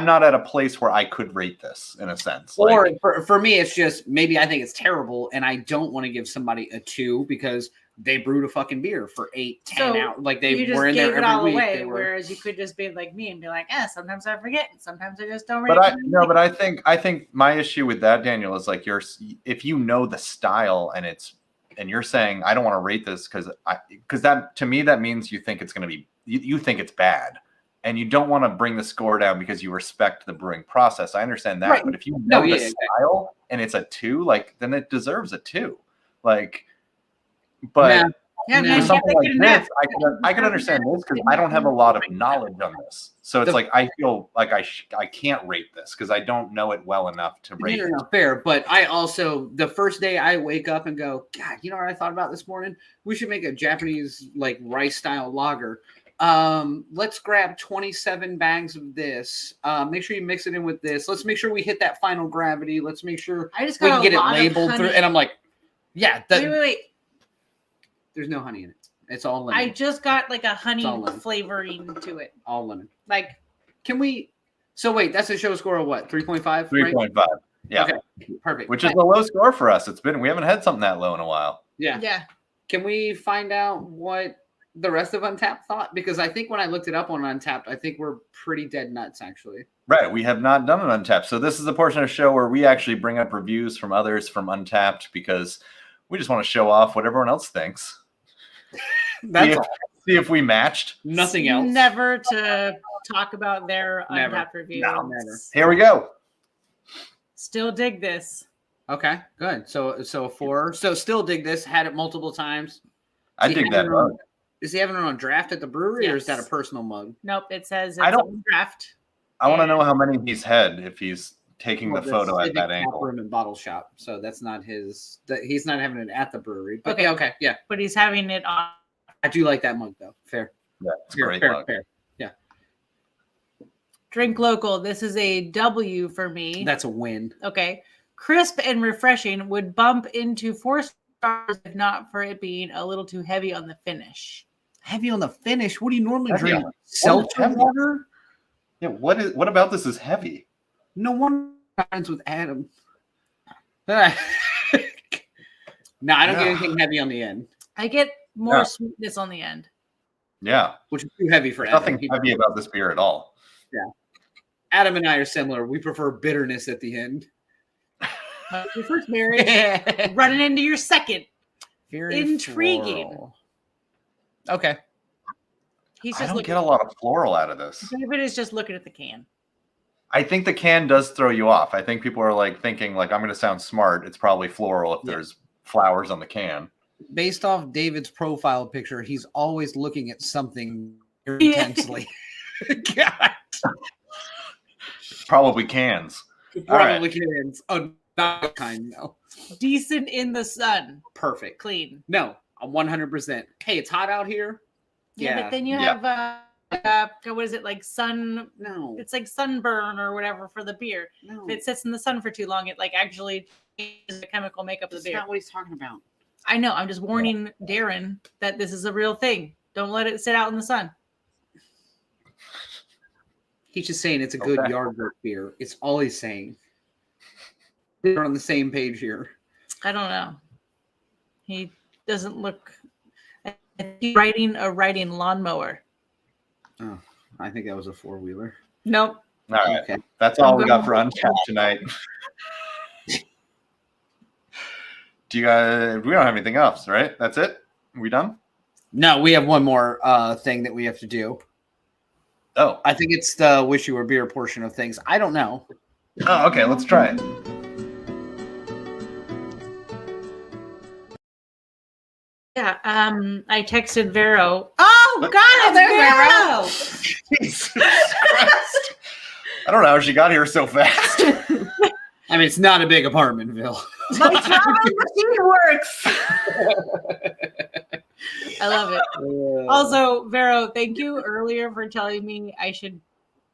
not at a place where I could rate this in a sense. Or for me, it's just maybe I think it's terrible, and I don't want to give somebody a 2 because they brewed a fucking beer for 8-10 hours. Like they were in there every week. Away, whereas you could just be like me and be like, sometimes I forget, and sometimes I just don't rate. But I think my issue with that, Daniel, is like if you know the style and you're saying I don't want to rate this because that to me that means you think it's going to be you think it's bad. And you don't want to bring the score down because you respect the brewing process. I understand that, right. But if you know the style and it's a 2, like then it deserves a 2. Like, but with something like this, I can understand this because I don't have a lot of knowledge on this. So it's like I feel like I can't rate this because I don't know it well enough to rate it. Fair, but I also the first day I wake up and go, God, you know what I thought about this morning? We should make a Japanese like rice style lager. Let's grab 27 bags of this. Make sure you mix it in with this. Let's make sure we hit that final gravity. Let's make sure we can get it labeled through. And I'm like, wait. There's no honey in it. It's all lemon. I just got like a honey flavoring to it. All lemon. Like, can we? So wait, that's a show score of what? 3.5. 3.5. Right? Yeah. Okay. Perfect. Which is a low score for us. We haven't had something that low in a while. Yeah. Yeah. Can we find out what the rest of Untappd thought? Because I think when I looked it up on Untappd, I think we're pretty dead nuts, actually. Right. We have not done an Untappd. So this is the portion of the show where we actually bring up reviews from others from Untappd because we just want to show off what everyone else thinks. See if we matched. Nothing else. Never to talk about their Untappd reviews. No, never. Here we go. Still dig this. Okay, good. So a 4. So still dig this. Had it multiple times. I dig that mug. Is he having it on draft at the brewery, or is that a personal mug? Nope, it says it's on draft. I want to know how many he's had if he's taking the photo at that angle. Room and bottle shop, so that's not his. He's not having it at the brewery. But okay, yeah. But he's having it on. I do like that mug though. Fair. Yeah, it's a great mug. Fair. Yeah. Drink local. This is a W for me. That's a win. Okay. Crisp and refreshing, would bump into 4 stars if not for it being a little too heavy on the finish. Heavy on the finish? What do you normally drink? Seltzer water? Yeah, what about this is heavy? No one friends with Adam. No, I don't get anything heavy on the end. I get more sweetness on the end. Yeah. Which is too heavy for There's Adam. nothing heavy about this beer at all. Yeah. Adam and I are similar. We prefer bitterness at the end. Your first marriage, running into your second. Very intriguing. Floral. Okay. I don't get a lot of floral out of this. David is just looking at the can. I think the can does throw you off. I think people are like thinking like I'm going to sound smart. It's probably floral if there's flowers on the can. Based off David's profile picture, he's always looking at something intensely. God. Probably cans. Probably cans. Oh, not kind, no. Decent in the sun. Perfect. Clean. No, 100%. Hey, it's hot out here. Yeah, but then you have what is it like sun? No, it's like sunburn or whatever for the beer. No, if it sits in the sun for too long, it like actually changes the chemical makeup of the beer. That's not what he's talking about. I know. I'm just warning Darren that this is a real thing. Don't let it sit out in the sun. He's just saying it's a good yard work beer. It's all he's saying. We're on the same page here. I don't know. He doesn't look. He's riding a lawnmower. Oh, I think that was a 4-wheeler. Nope. All right. Okay. That's all we got for Untappd tonight. Do you guys? We don't have anything else, right? That's it? Are we done? No, we have one more thing that we have to do. Oh. I think it's the wish you were beer portion of things. I don't know. Oh, okay. Let's try it. Yeah, I texted Vero. Oh, God, it's Vero! Jesus Christ. I don't know how she got here so fast. I mean, it's not a big apartment, Bill. My travel machine works. I love it. Also, Vero, thank you earlier for telling me I should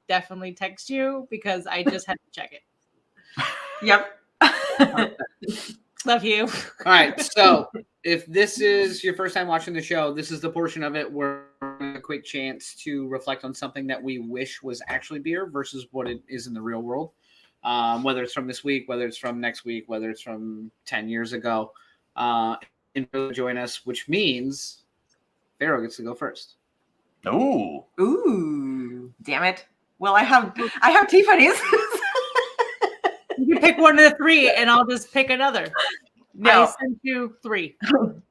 definitely text you because I just had to check it. Yep. Love you. All right. So if this is your first time watching the show, this is the portion of it where a quick chance to reflect on something that we wish was actually beer versus what it is in the real world. Whether it's from this week, whether it's from next week, whether it's from 10 years ago. And join us, which means Vero gets to go first. Ooh. Ooh. Damn it. Well, I have Tiffany's. You can pick one of the three, and I'll just pick another. No. I sent you 3.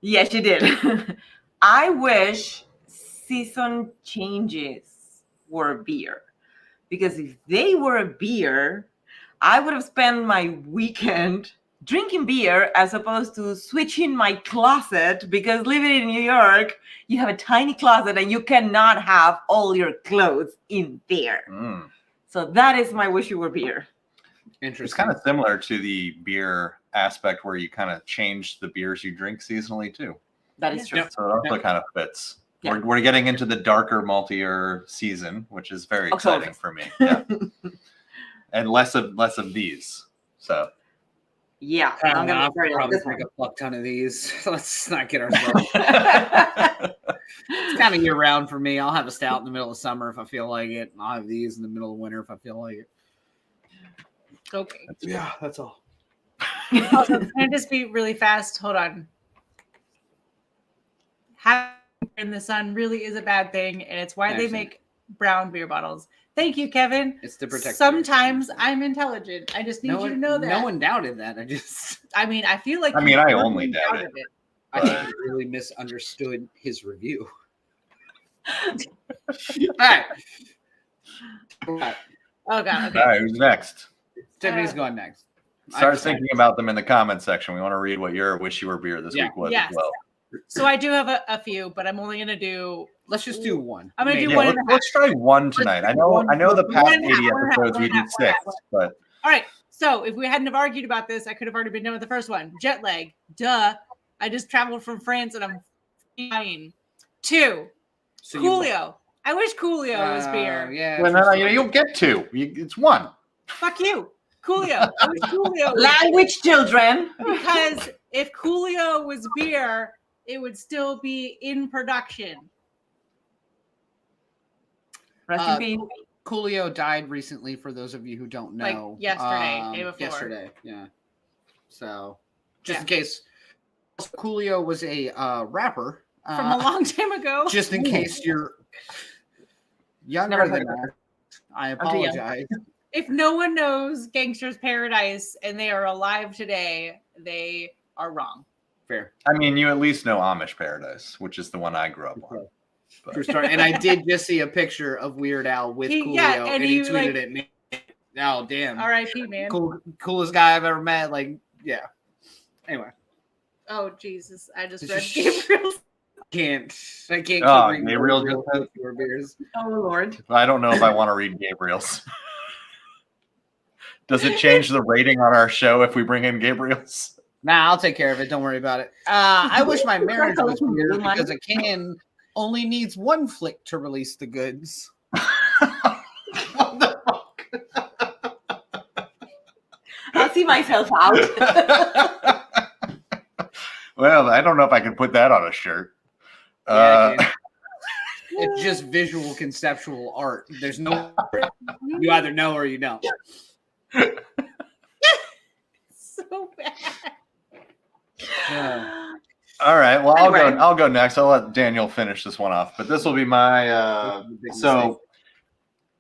Yes, you did. I wish season changes were a beer. Because if they were a beer, I would have spent my weekend drinking beer as opposed to switching my closet, because living in New York, you have a tiny closet and you cannot have all your clothes in there. So that is my wish you were beer. Interesting. It's kind of similar to the beer aspect where you kind of change the beers you drink seasonally too. That is true. So it also kind of fits. Yeah. We're getting into the darker, maltier season, which is very exciting for me. Yeah. And less of these. So yeah, I'm gonna probably take a fuck ton of these. Let's not get ourselves. It's kind of year round for me. I'll have a stout in the middle of summer if I feel like it. And I'll have these in the middle of winter if I feel like it. Okay. Yeah, that's all. Also, can I just be really fast? Hold on. Having in the sun really is a bad thing, and it's why they make brown beer bottles. Thank you, Kevin. It's to protect. Sometimes I'm intelligent. I just need you to know that. No one doubted that. I mean, I feel like. I only doubted it. I think you really misunderstood his review. All right. Oh God. Okay. All right, who's next? Tiffany's going next. Start thinking about them in the comment section. We want to read what your wish you were beer this week was as well. So I do have a few, but I'm only gonna do. Let's just do one. I'm gonna do one. Let's try one tonight. I know the past 80 episodes we did 6, but all right. So if we hadn't have argued about this, I could have already been done with the first one. Jet lag. Duh. I just traveled from France and I'm dying. 2. So Coolio. I wish Coolio was beer. Yeah. Well, no, you'll get 2. It's 1. Fuck you. Coolio. I wish Coolio was language, children. Because if Coolio was beer, it would still be in production. Rest in peace. Coolio died recently. For those of you who don't know, Like yesterday, day before. Yesterday, yeah. So, just in case, Coolio was a rapper from a long time ago. Just in case you're younger than that, I apologize. If no one knows Gangster's Paradise and they are alive today, they are wrong. Fair. I mean, you at least know Amish Paradise, which is the one I grew up on. True story. And I did just see a picture of Weird Al with Coolio, and he tweeted it. And oh, damn. R.I.P. man. Coolest guy I've ever met. Like, yeah. Anyway. Oh, Jesus. I just read Gabriel's. I can't keep reading Gabriel your beers. Oh, Lord. I don't know if I want to read Gabriel's. Does it change the rating on our show if we bring in Gabriel's? Nah, I'll take care of it. Don't worry about it. I wish my marriage was weird because a can only needs one flick to release the goods. What the fuck? I'll see myself out. Well, I don't know if I can put that on a shirt. It's just visual conceptual art. There's no you either know or you don't. So bad. All right. Well, Anyway. I'll go next. I'll let Daniel finish this one off. But this will be my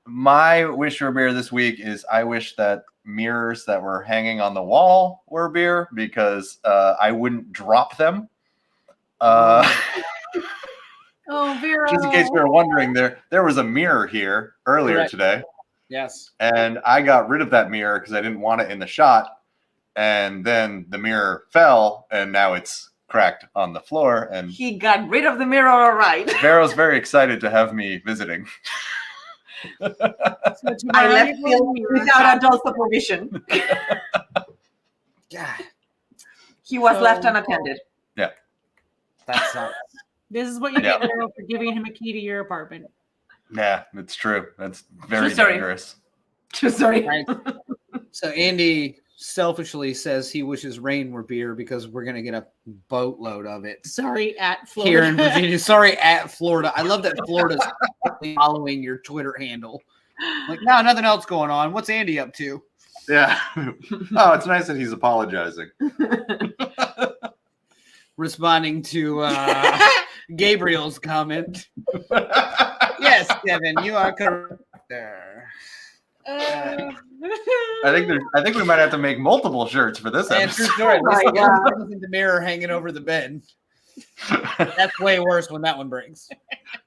my wish for beer this week is I wish that mirrors that were hanging on the wall were beer because I wouldn't drop them. Oh, Vera. Just in case we were wondering, there was a mirror here earlier today. Yes. And I got rid of that mirror because I didn't want it in the shot. And then the mirror fell, and now it's cracked on the floor. And He got rid of the mirror, all right. Vero's very excited to have me visiting. I left Phil without adult supervision. Yeah. He was left unattended. Yeah. That sucks. This is what you get Vera, for giving him a key to your apartment. Yeah, it's true. That's very True story. dangerous. True story. Right. So Andy selfishly says he wishes rain were beer because we're gonna get a boatload of it Sorry, at Florida. here in Virginia. Sorry, at Florida. I love that Florida's following your Twitter handle. Like, no, nothing else going on. What's Andy up to? Yeah. Oh, it's nice that he's apologizing. Responding to Gabriel's comment. Yes, Kevin, you are correct there. I think we might have to make multiple shirts for this And true episode. story. Oh my God. The mirror hanging over the bed. That's way worse when that one breaks.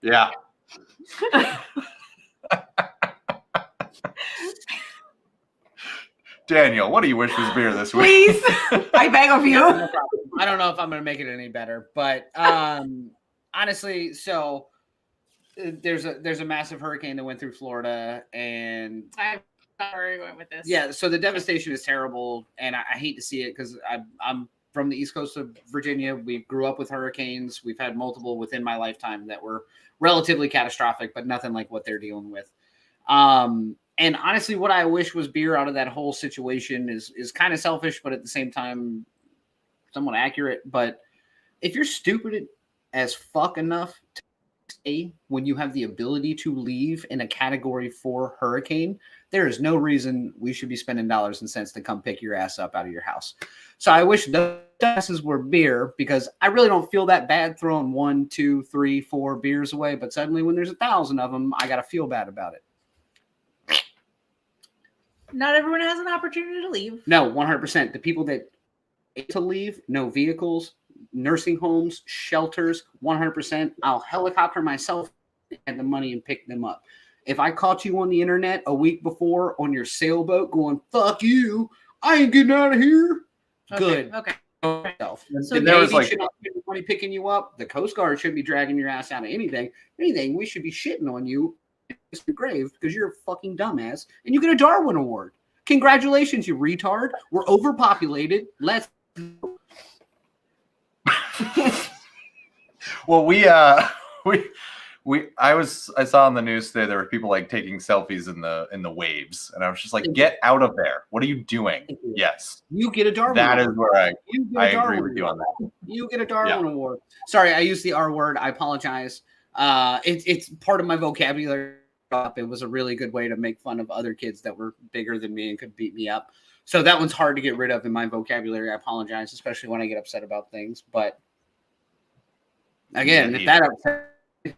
Yeah. Daniel, what do you wish was beer this week? Please, I beg of you. No problem. I don't know if I'm going to make it any better, but honestly, so there's a massive hurricane that went through Florida, and I'm sorry where I went with this. yeah, so the devastation is terrible, and I hate to see it because I'm from the East Coast of Virginia. We grew up with hurricanes. We've had multiple within my lifetime that were relatively catastrophic, but nothing like what they're dealing with. And honestly, what I wish was beer out of that whole situation is kind of selfish, but at the same time, somewhat accurate. But if you're stupid as fuck enough to stay when you have the ability to leave in a Category 4 hurricane, there is no reason we should be spending dollars and cents to come pick your ass up out of your house. So I wish those asses were beer because I really don't feel that bad throwing 1, 2, 3, 4 beers away. But suddenly when there's 1,000 of them, I got to feel bad about it. Not everyone has an opportunity to leave. No, 100%. The people that to leave, no vehicles, nursing homes, shelters, 100%. I'll helicopter myself and the money and pick them up. If I caught you on the internet a week before on your sailboat going, fuck you, I ain't getting out of here. Good. Okay. So there was Navy should not be the money picking you up. The Coast Guard shouldn't be dragging your ass out of anything. Anything, we should be shitting on you in your grave because you're a fucking dumbass and you get a Darwin Award. Congratulations, you retard. We're overpopulated. Let's go. Well, I saw on the news today there were people like taking selfies in the waves, and I was just like, get out of there. What are you doing? Yes. You get a Darwin That Award. is where I agree Darwin with you on that. You get a Darwin Award. Sorry, I used the R word. I apologize. It's part of my vocabulary. up. It was a really good way to make fun of other kids that were bigger than me and could beat me up. So that one's hard to get rid of in my vocabulary. I apologize, especially when I get upset about things. But again, if that upset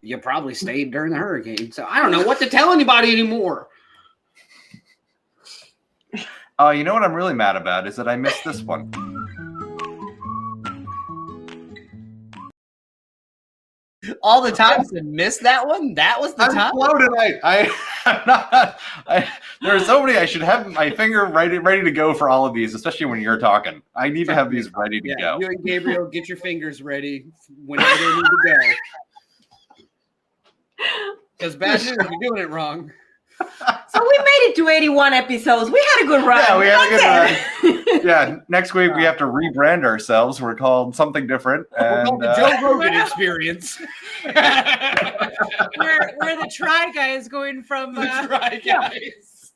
you, probably stayed during the hurricane. So I don't know what to tell anybody anymore. You know what I'm really mad about is that I missed this one. All the times to miss that one? That was the time? I'm not. There are so many. I should have my finger ready to go for all of these, especially when you're talking. I need to have these ready to go. You and Gabriel, get your fingers ready whenever they need to go. Because bad news, you're doing it wrong. So we made it to 81 episodes. We had a good run. Yeah, we had a good run. Yeah, next week we have to rebrand ourselves. We're called something different. We're called the Joe Rogan Experience. We're the Try Guys going from Try Guys.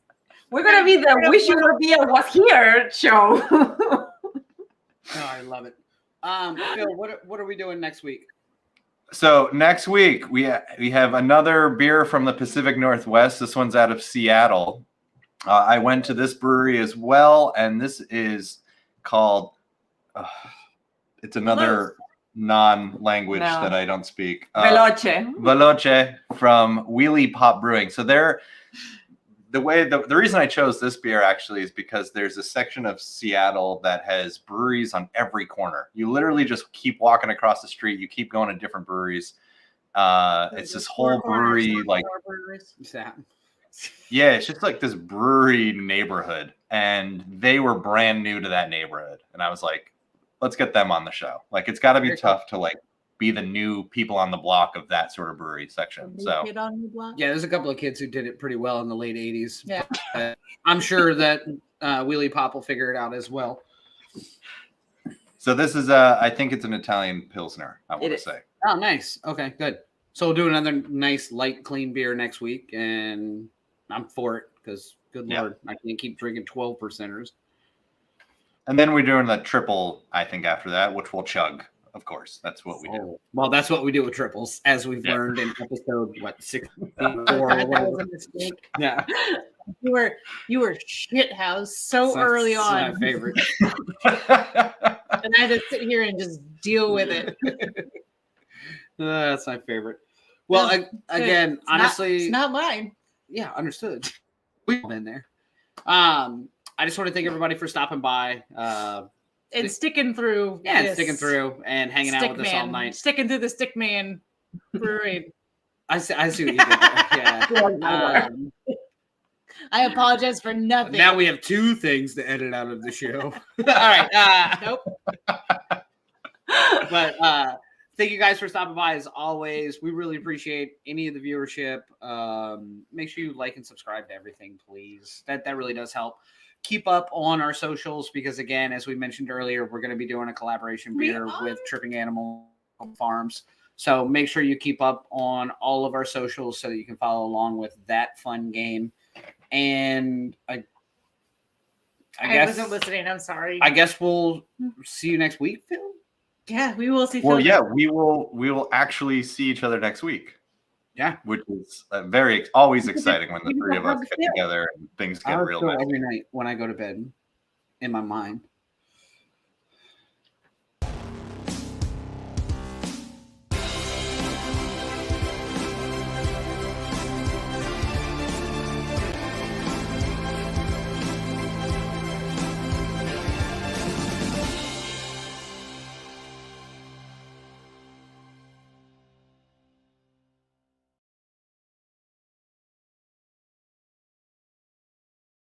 We're gonna be the Wish You Were Here Was Here show. Oh, I love it. Phil, what are we doing next week? So next week we have another beer from the Pacific Northwest. This one's out of Seattle. I went to this brewery as well, and this is called. It's another non-language that I don't speak. Veloce from Wheelie Pop Brewing. So the reason I chose this beer actually is because there's a section of Seattle that has breweries on every corner. You literally just keep walking across the street. You keep going to different breweries. It's this whole brewery, yeah, it's just like this brewery neighborhood, and they were brand new to that neighborhood. And I was like, let's get them on the show. Like, it's got to be tough to be the new people on the block of that sort of brewery section. So yeah, there's a couple of kids who did it pretty well in the late 80s. Yeah, I'm sure that Wheelie Pop will figure it out as well. So this is I think it's an Italian Pilsner, I want to say. Oh, nice. Okay, good. So we'll do another nice, light, clean beer next week, and I'm for it because, good Lord, I can't keep drinking 12%ers. And then we're doing the triple, I think, after that, which we'll chug. Of course, that's what we do. Well, that's what we do with triples, as we've learned in episode 64 or whatever. Yeah, you were shithouse so early on. My favorite, and I had to sit here and just deal with it. That's my favorite. Well, again, honestly, it's not mine. Yeah, understood. We've been there. I just want to thank everybody for stopping by. And sticking through. Yeah, and sticking through and hanging out with us all night. Sticking through the Stickman Brewing. I see what you did there. Yeah. I apologize for nothing. Now we have two things to edit out of the show. All right. Nope. But thank you guys for stopping by as always. We really appreciate any of the viewership. Make sure you like and subscribe to everything, please. That really does help. Keep up on our socials because, again, as we mentioned earlier, we're going to be doing a collaboration beer with Tripping Animal Farms. So make sure you keep up on all of our socials so that you can follow along with that fun game. And I guess wasn't listening. I'm sorry. I guess we'll see you next week, Phil. Yeah, we will see. Well, yeah, we will actually see each other next week. Yeah, which is always exciting when the three of us get together and things get real nice. Every night when I go to bed, in my mind.